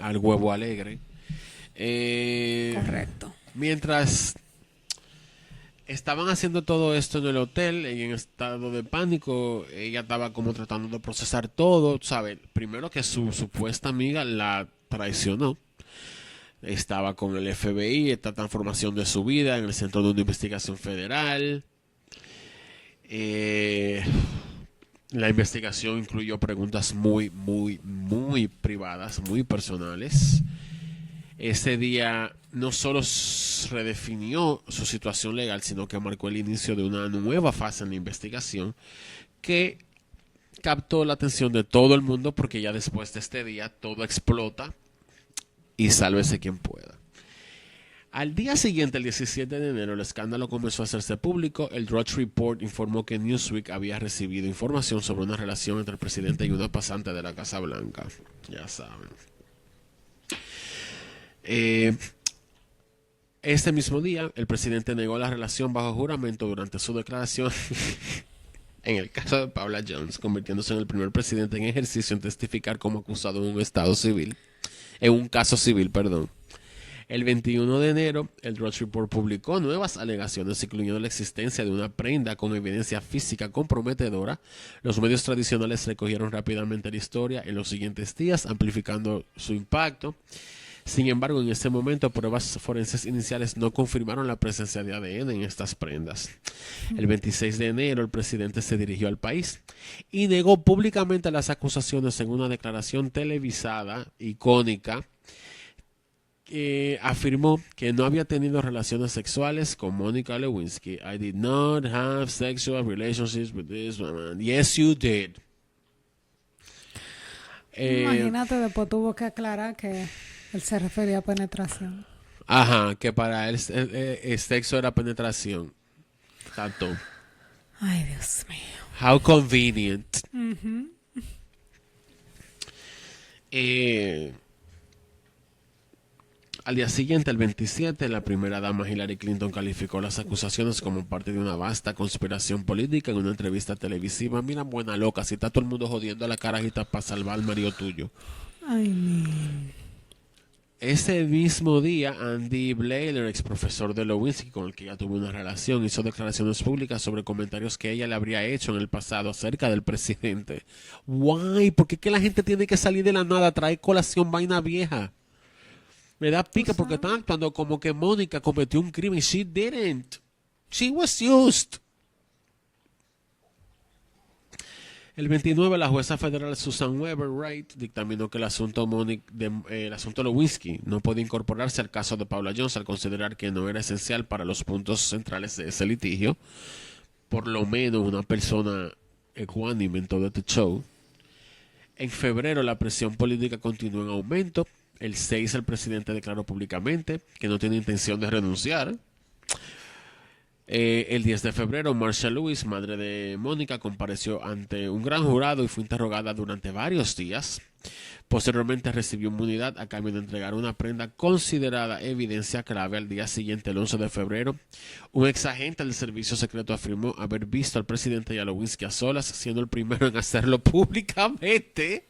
al huevo alegre. Correcto. Mientras estaban haciendo todo esto en el hotel, en estado de pánico, ella estaba como tratando de procesar todo, ¿sabes? Primero que su supuesta amiga la traicionó. Estaba con el FBI, esta transformación de su vida en el centro de una investigación federal. La investigación incluyó preguntas muy, muy, muy privadas, muy personales. Ese día no solo redefinió su situación legal, sino que marcó el inicio de una nueva fase en la investigación que captó la atención de todo el mundo, porque ya después de este día todo explota y sálvese quien pueda. Al día siguiente, el 17 de enero, el escándalo comenzó a hacerse público. El Drudge Report informó que Newsweek había recibido información sobre una relación entre el presidente y una pasante de la Casa Blanca. Ya saben. Este mismo día, el presidente negó la relación bajo juramento durante su declaración en el caso de Paula Jones, convirtiéndose en el primer presidente en ejercicio en testificar como acusado en un caso civil, perdón. El 21 de enero, el Drudge Report publicó nuevas alegaciones, incluyendo la existencia de una prenda con evidencia física comprometedora. Los medios tradicionales recogieron rápidamente la historia en los siguientes días, amplificando su impacto. Sin embargo, en ese momento, pruebas forenses iniciales no confirmaron la presencia de ADN en estas prendas. El 26 de enero, el presidente se dirigió al país y negó públicamente las acusaciones en una declaración televisada icónica. Afirmó que no había tenido relaciones sexuales con Mónica Lewinsky. I did not have sexual relationships with this woman. Yes, you did. Imagínate, después tuvo que aclarar que él se refería a penetración. Ajá, que para él el sexo era penetración. Exacto. Ay, Dios mío. How convenient. Al día siguiente, el 27, la primera dama Hillary Clinton calificó las acusaciones como parte de una vasta conspiración política en una entrevista televisiva. Mira, buena loca, si está todo el mundo jodiendo a la carajita para salvar al marido tuyo. Ay, mi. Ese mismo día, Andy Blaylock, ex profesor de Lewinsky, con el que ella tuvo una relación, hizo declaraciones públicas sobre comentarios que ella le habría hecho en el pasado acerca del presidente. Why? ¿Por qué que la gente tiene que salir de la nada, traer colación vaina vieja? Me da pica porque están actuando como que Mónica cometió un crimen. She didn't. She was used. El 29, la jueza federal Susan Weber Wright dictaminó que el asunto Lewinsky no puede incorporarse al caso de Paula Jones al considerar que no era esencial para los puntos centrales de ese litigio. Por lo menos una persona ecuánime en todo este show. En febrero, la presión política continuó en aumento. El 6, el presidente declaró públicamente que no tiene intención de renunciar. El 10 de febrero, Marsha Lewis, madre de Mónica, compareció ante un gran jurado y fue interrogada durante varios días. Posteriormente recibió inmunidad a cambio de entregar una prenda considerada evidencia clave. Al día siguiente, el 11 de febrero, un ex agente del servicio secreto afirmó haber visto al presidente y a Lewinsky a solas, siendo el primero en hacerlo públicamente.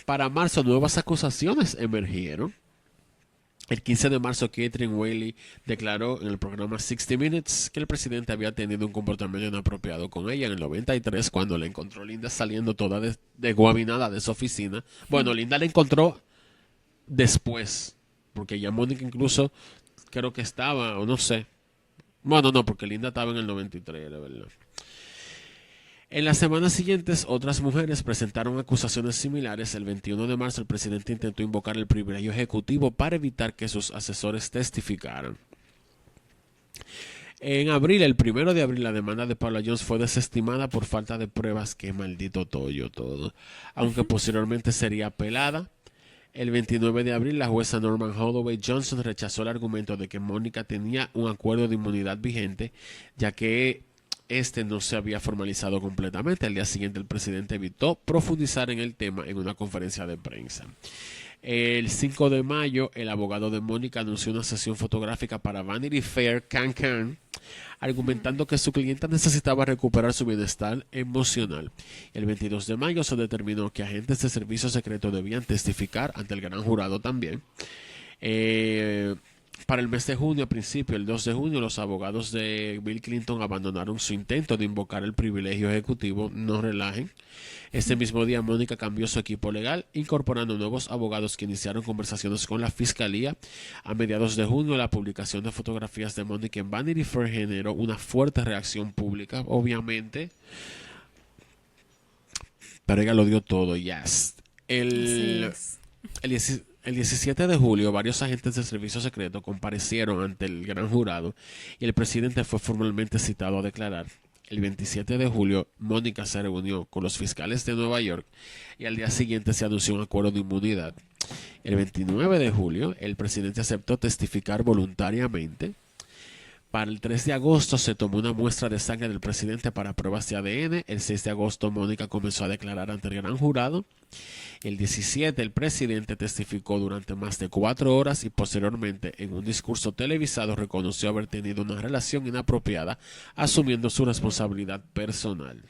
Para marzo, nuevas acusaciones emergieron. El 15 de marzo, Catherine Whaley declaró en el programa 60 Minutes que el presidente había tenido un comportamiento inapropiado con ella en el 93 cuando la encontró Linda saliendo toda desguabinada de su oficina. Bueno, Linda la encontró después, porque ya Mónica incluso creo que estaba, o no sé. Bueno, no, porque Linda estaba en el 93, la verdad. En las semanas siguientes, otras mujeres presentaron acusaciones similares. El 21 de marzo, el presidente intentó invocar el privilegio ejecutivo para evitar que sus asesores testificaran. En abril, el 1 de abril, la demanda de Paula Jones fue desestimada por falta de pruebas. Qué maldito tollo todo. Aunque posteriormente sería apelada. El 29 de abril, la jueza Norman Holloway Johnson rechazó el argumento de que Mónica tenía un acuerdo de inmunidad vigente, ya que este no se había formalizado completamente. Al día siguiente, el presidente evitó profundizar en el tema en una conferencia de prensa. El 5 de mayo, el abogado de Mónica anunció una sesión fotográfica para Vanity Fair Can, argumentando que su clienta necesitaba recuperar su bienestar emocional. El 22 de mayo se determinó que agentes de servicio secreto debían testificar ante el gran jurado también. Para el mes de junio, a principio, el 2 de junio, los abogados de Bill Clinton abandonaron su intento de invocar el privilegio ejecutivo. No relajen. Este mismo día, Mónica cambió su equipo legal, incorporando nuevos abogados que iniciaron conversaciones con la fiscalía. A mediados de junio, la publicación de fotografías de Mónica en Vanity Fair generó una fuerte reacción pública, obviamente. Pero ella lo dio todo, yes. El 17 de julio, varios agentes de servicio secreto comparecieron ante el gran jurado y el presidente fue formalmente citado a declarar. El 27 de julio, Mónica se reunió con los fiscales de Nueva York y al día siguiente se anunció un acuerdo de inmunidad. El 29 de julio, el presidente aceptó testificar voluntariamente. Para el 3 de agosto se tomó una muestra de sangre del presidente para pruebas de ADN. El 6 de agosto, Mónica comenzó a declarar ante el gran jurado. El 17, el presidente testificó durante más de 4 horas y posteriormente, en un discurso televisado, reconoció haber tenido una relación inapropiada, asumiendo su responsabilidad personal.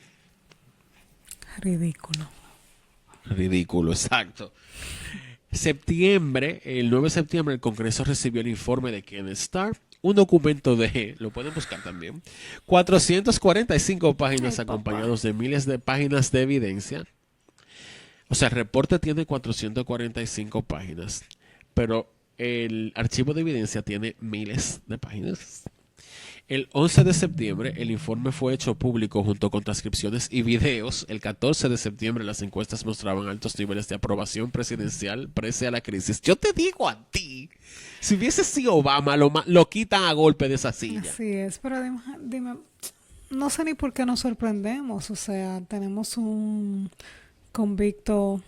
Ridículo. Ridículo, exacto. El 9 de septiembre, el Congreso recibió el informe de Ken Starr, un documento de, lo pueden buscar también, 445 páginas acompañados de miles de páginas de evidencia. O sea, el reporte tiene 445 páginas, pero el archivo de evidencia tiene miles de páginas. El 11 de septiembre, el informe fue hecho público junto con transcripciones y videos. El 14 de septiembre, las encuestas mostraban altos niveles de aprobación presidencial prese a la crisis. Yo te digo a ti, si hubiese sido Obama, lo quitan a golpe de esa silla. Así es, pero dime, no sé ni por qué nos sorprendemos. O sea, tenemos un convicto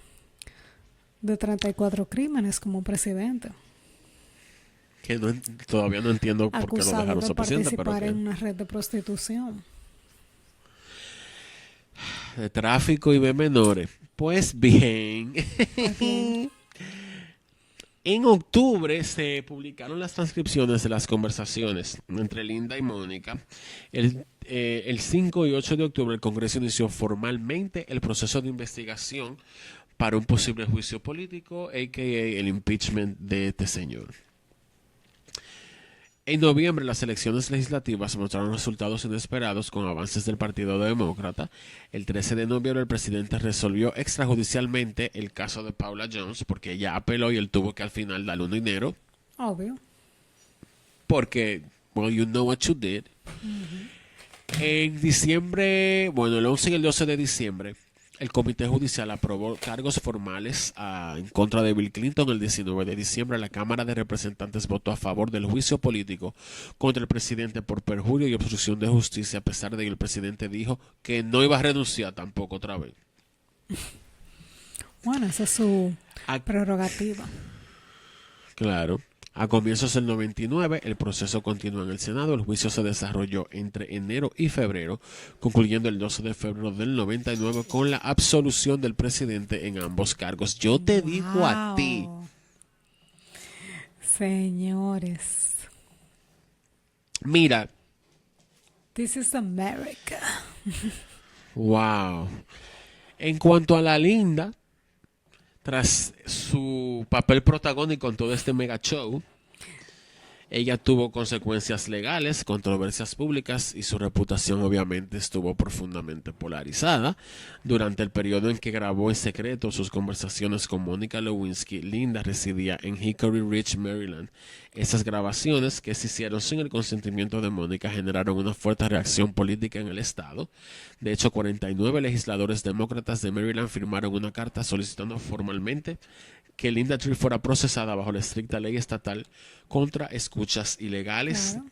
de 34 crímenes como presidente, Que todavía no entiendo por qué lo acusado dejaron de su presidente, pero participar en que una red de prostitución. de tráfico y de menores. Pues bien. Ok. En octubre se publicaron las transcripciones de las conversaciones entre Linda y Mónica. El 5 y 8 de octubre el Congreso inició formalmente el proceso de investigación para un posible juicio político, a.k.a. el impeachment de este señor. En noviembre, las elecciones legislativas mostraron resultados inesperados con avances del Partido Demócrata. El 13 de noviembre, el presidente resolvió extrajudicialmente el caso de Paula Jones porque ella apeló y él tuvo que al final darle un dinero Obvio. porque, well, you know what you did. En diciembre, bueno, el 11 y el 12 de diciembre, el Comité Judicial aprobó cargos formales en contra de Bill Clinton. El 19 de diciembre, la Cámara de Representantes votó a favor del juicio político contra el presidente por perjurio y obstrucción de justicia, a pesar de que el presidente dijo que no iba a renunciar tampoco otra vez. Bueno, esa es su A- prerrogativa. Claro. A comienzos del 99, el proceso continuó en el Senado. El juicio se desarrolló entre enero y febrero, concluyendo el 12 de febrero del 99 con la absolución del presidente en ambos cargos. Yo te digo a ti. Wow. Señores, Mira, this is America. wow. En cuanto a la Linda, tras su papel protagónico en todo este mega show, ella tuvo consecuencias legales, controversias públicas y su reputación obviamente estuvo profundamente polarizada. Durante el periodo en que grabó en secreto sus conversaciones con Mónica Lewinsky, Linda residía en Hickory Ridge, Maryland. Esas grabaciones, que se hicieron sin el consentimiento de Mónica, generaron una fuerte reacción política en el estado. De hecho, 49 legisladores demócratas de Maryland firmaron una carta solicitando formalmente que Linda Tripp fuera procesada bajo la estricta ley estatal contra escuchas ilegales. Claro.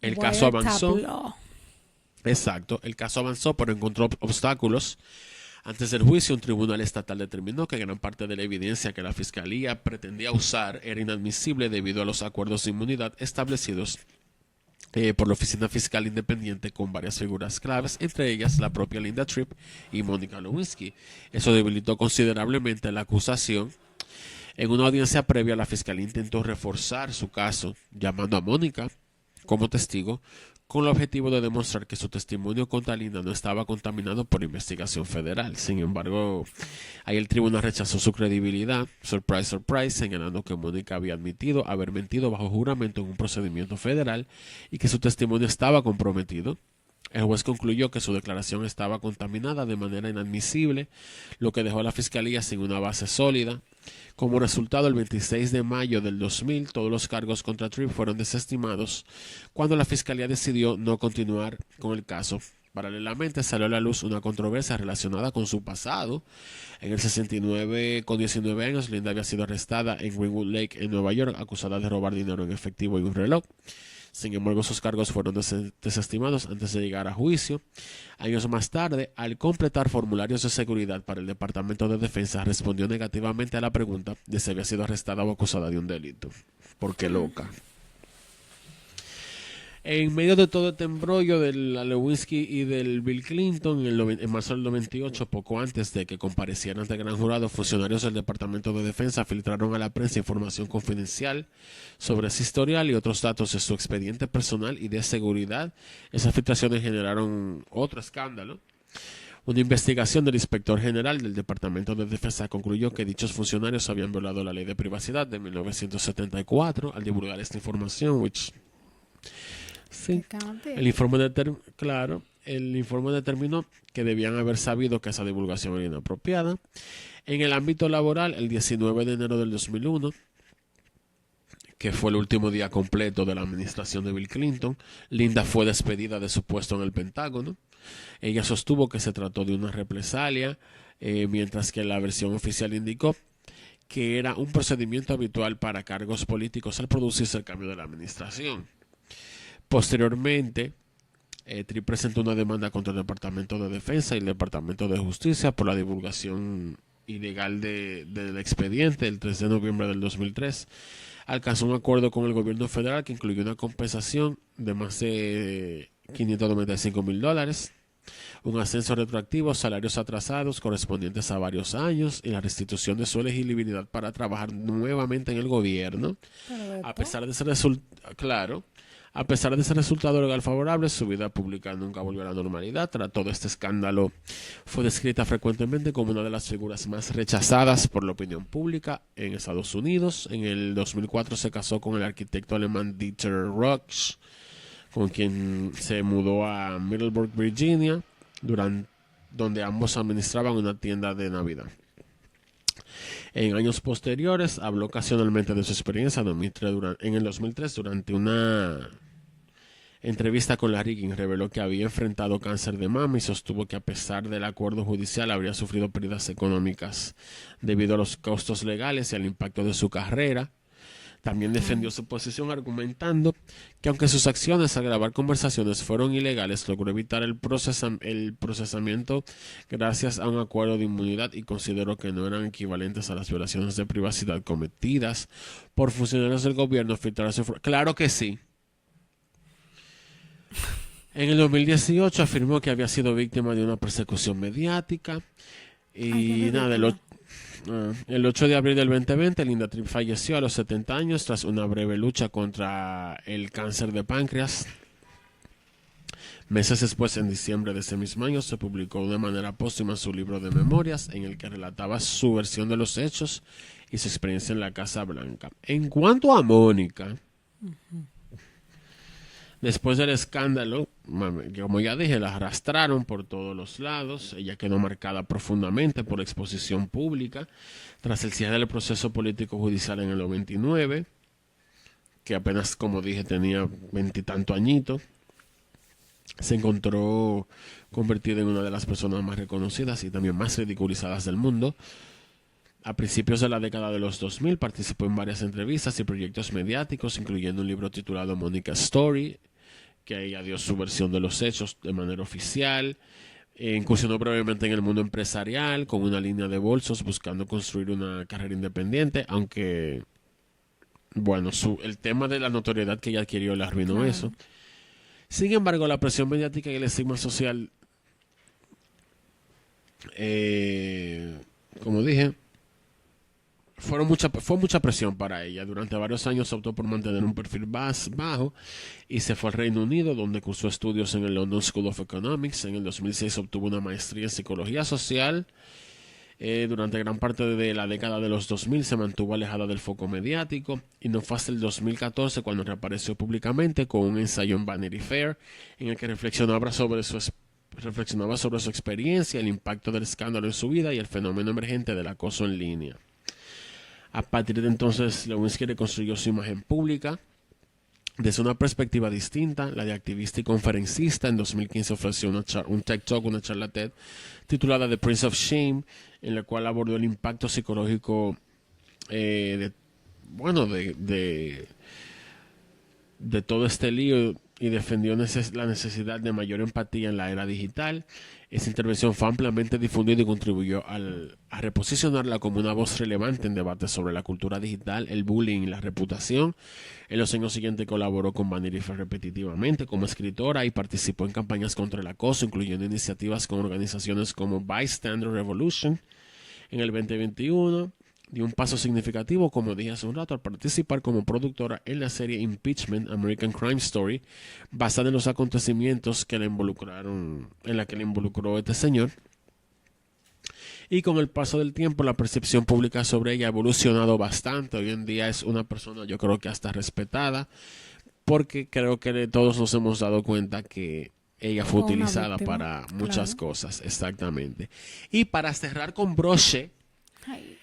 El caso avanzó. Wiretap law. Exacto, el caso avanzó, pero encontró obstáculos. Antes del juicio, un tribunal estatal determinó que gran parte de la evidencia que la fiscalía pretendía usar era inadmisible debido a los acuerdos de inmunidad establecidos por la Oficina Fiscal Independiente con varias figuras claves, entre ellas la propia Linda Tripp y Mónica Lewinsky. Eso debilitó considerablemente la acusación. En una audiencia previa, la fiscalía intentó reforzar su caso, llamando a Mónica como testigo, con el objetivo de demostrar que su testimonio contra Linda no estaba contaminado por investigación federal. Sin embargo, ahí el tribunal rechazó su credibilidad, surprise, surprise, señalando que Mónica había admitido haber mentido bajo juramento en un procedimiento federal y que su testimonio estaba comprometido. El juez concluyó que su declaración estaba contaminada de manera inadmisible, lo que dejó a la fiscalía sin una base sólida. Como resultado, el 26 de mayo del 2000, todos los cargos contra Tripp fueron desestimados cuando la fiscalía decidió no continuar con el caso. Paralelamente, salió a la luz una controversia relacionada con su pasado. En el 69, con 19 años, Linda había sido arrestada en Greenwood Lake, en Nueva York, acusada de robar dinero en efectivo y un reloj. Sin embargo, sus cargos fueron desestimados antes de llegar a juicio. Años más tarde, al completar formularios de seguridad para el Departamento de Defensa, respondió negativamente a la pregunta de si había sido arrestada o acusada de un delito. Porque loca. En medio de todo este embrollo de la Lewinsky y del Bill Clinton, en marzo del 98, poco antes de que comparecieran ante el gran jurado, funcionarios del Departamento de Defensa filtraron a la prensa información confidencial sobre ese historial y otros datos de su expediente personal y de seguridad. Esas filtraciones generaron otro escándalo. Una investigación del inspector general del Departamento de Defensa concluyó que dichos funcionarios habían violado la ley de privacidad de 1974 al divulgar esta información, Sí. El informe claro, el informe determinó que debían haber sabido que esa divulgación era inapropiada. En el ámbito laboral, el 19 de enero del 2001, que fue el último día completo de la administración de Bill Clinton, Linda fue despedida de su puesto en el Pentágono. Ella sostuvo que se trató de una represalia, mientras que la versión oficial indicó que era un procedimiento habitual para cargos políticos al producirse el cambio de la administración. Posteriormente, Tripp presentó una demanda contra el Departamento de Defensa y el Departamento de Justicia por la divulgación ilegal del expediente. El 3 de noviembre del 2003 alcanzó un acuerdo con el gobierno federal que incluyó una compensación de más de $595,000, un ascenso retroactivo, salarios atrasados correspondientes a varios años y la restitución de su elegibilidad para trabajar nuevamente en el gobierno. A pesar de ese a pesar de ese resultado legal favorable, su vida pública nunca volvió a la normalidad. Tras todo este escándalo, fue descrita frecuentemente como una de las figuras más rechazadas por la opinión pública en Estados Unidos. En el 2004 se casó con el arquitecto alemán Dieter Rauch, con quien se mudó a Middleburg, Virginia, donde ambos administraban una tienda de Navidad. En años posteriores, habló ocasionalmente de su experiencia en el 2003 durante una entrevista con Larry King. Reveló que había enfrentado cáncer de mama y sostuvo que a pesar del acuerdo judicial habría sufrido pérdidas económicas debido a los costos legales y al impacto de su carrera. También defendió su posición argumentando que aunque sus acciones al grabar conversaciones fueron ilegales, logró evitar el procesamiento gracias a un acuerdo de inmunidad y consideró que no eran equivalentes a las violaciones de privacidad cometidas por funcionarios del gobierno. Claro que sí. En el 2018 afirmó que había sido víctima de una persecución mediática y el 8 de abril del 2020, Linda Tripp falleció a los 70 años tras una breve lucha contra el cáncer de páncreas. Meses después, en diciembre de ese mismo año, se publicó de manera póstuma su libro de memorias en el que relataba su versión de los hechos y su experiencia en la Casa Blanca. En cuanto a Mónica, después del escándalo, como ya dije, la arrastraron por todos los lados. Ella quedó marcada profundamente por la exposición pública tras el cierre del proceso político judicial en el 99, que apenas, como dije, tenía 20 y tanto añitos. Se encontró convertida en una de las personas más reconocidas y también más ridiculizadas del mundo. A principios de la década de los 2000 participó en varias entrevistas y proyectos mediáticos, incluyendo un libro titulado Monica's Story, que ella dio su versión de los hechos de manera oficial. Incursionó brevemente en el mundo empresarial con una línea de bolsos buscando construir una carrera independiente, aunque, bueno, el tema de la notoriedad que ella adquirió le arruinó eso. Sin embargo, la presión mediática y el estigma social, como dije, fue mucha presión para ella. Durante varios años optó por mantener un perfil bajo y se fue al Reino Unido, donde cursó estudios en el London School of Economics. En el 2006 obtuvo una maestría en psicología social. Durante gran parte de la década de los 2000 se mantuvo alejada del foco mediático y no fue hasta el 2014 cuando reapareció públicamente con un ensayo en Vanity Fair en el que reflexionaba sobre su experiencia, el impacto del escándalo en su vida y el fenómeno emergente del acoso en línea. A partir de entonces, Lewinsky reconstruyó su imagen pública desde una perspectiva distinta, la de activista y conferencista. En 2015 ofreció un TED Talk, una charla TED, titulada The Prince of Shame, en la cual abordó el impacto psicológico de todo este lío y defendió la necesidad de mayor empatía en la era digital. Esa intervención fue ampliamente difundida y contribuyó a reposicionarla como una voz relevante en debates sobre la cultura digital, el bullying y la reputación. En los años siguientes colaboró con Vanity Fair repetitivamente como escritora y participó en campañas contra el acoso, incluyendo iniciativas con organizaciones como Bystander Revolution. En el 2021 dio un paso significativo, como dije hace un rato, al participar como productora en la serie Impeachment, American Crime Story, basada en los acontecimientos en la que le involucró este señor. Y con el paso del tiempo, la percepción pública sobre ella ha evolucionado bastante. Hoy en día es una persona, yo creo que hasta respetada, porque creo que todos nos hemos dado cuenta que ella fue Fue una utilizada víctima, para muchas claro. cosas, exactamente. Y para cerrar con broche, Ay.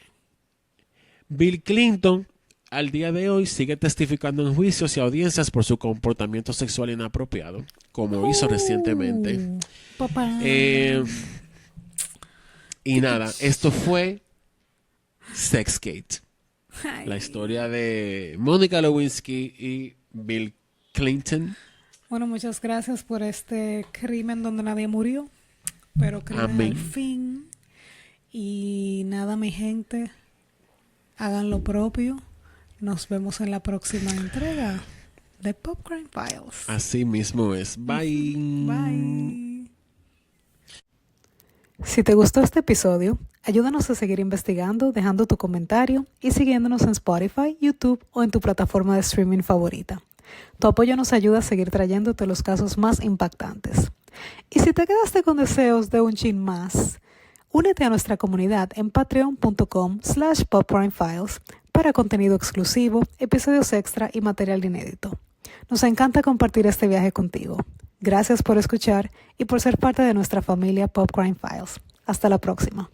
Bill Clinton al día de hoy sigue testificando en juicios y audiencias por su comportamiento sexual inapropiado, como hizo recientemente. Papá. Eh, y nada, esto fue Sexgate, la Ay. historia de Mónica Lewinsky y Bill Clinton. Bueno, muchas gracias por este crimen donde nadie murió, pero crimen Amén. al fin. Y nada, mi gente, hagan lo propio. Nos vemos en la próxima entrega de Pop Crime Files. Así mismo es. Bye. Bye. Si te gustó este episodio, ayúdanos a seguir investigando dejando tu comentario y siguiéndonos en Spotify, YouTube o en tu plataforma de streaming favorita. Tu apoyo nos ayuda a seguir trayéndote los casos más impactantes. Y si te quedaste con deseos de un chin más, únete a nuestra comunidad en patreon.com/popcrimefiles para contenido exclusivo, episodios extra y material inédito. Nos encanta compartir este viaje contigo. Gracias por escuchar y por ser parte de nuestra familia Pop Crime Files. Hasta la próxima.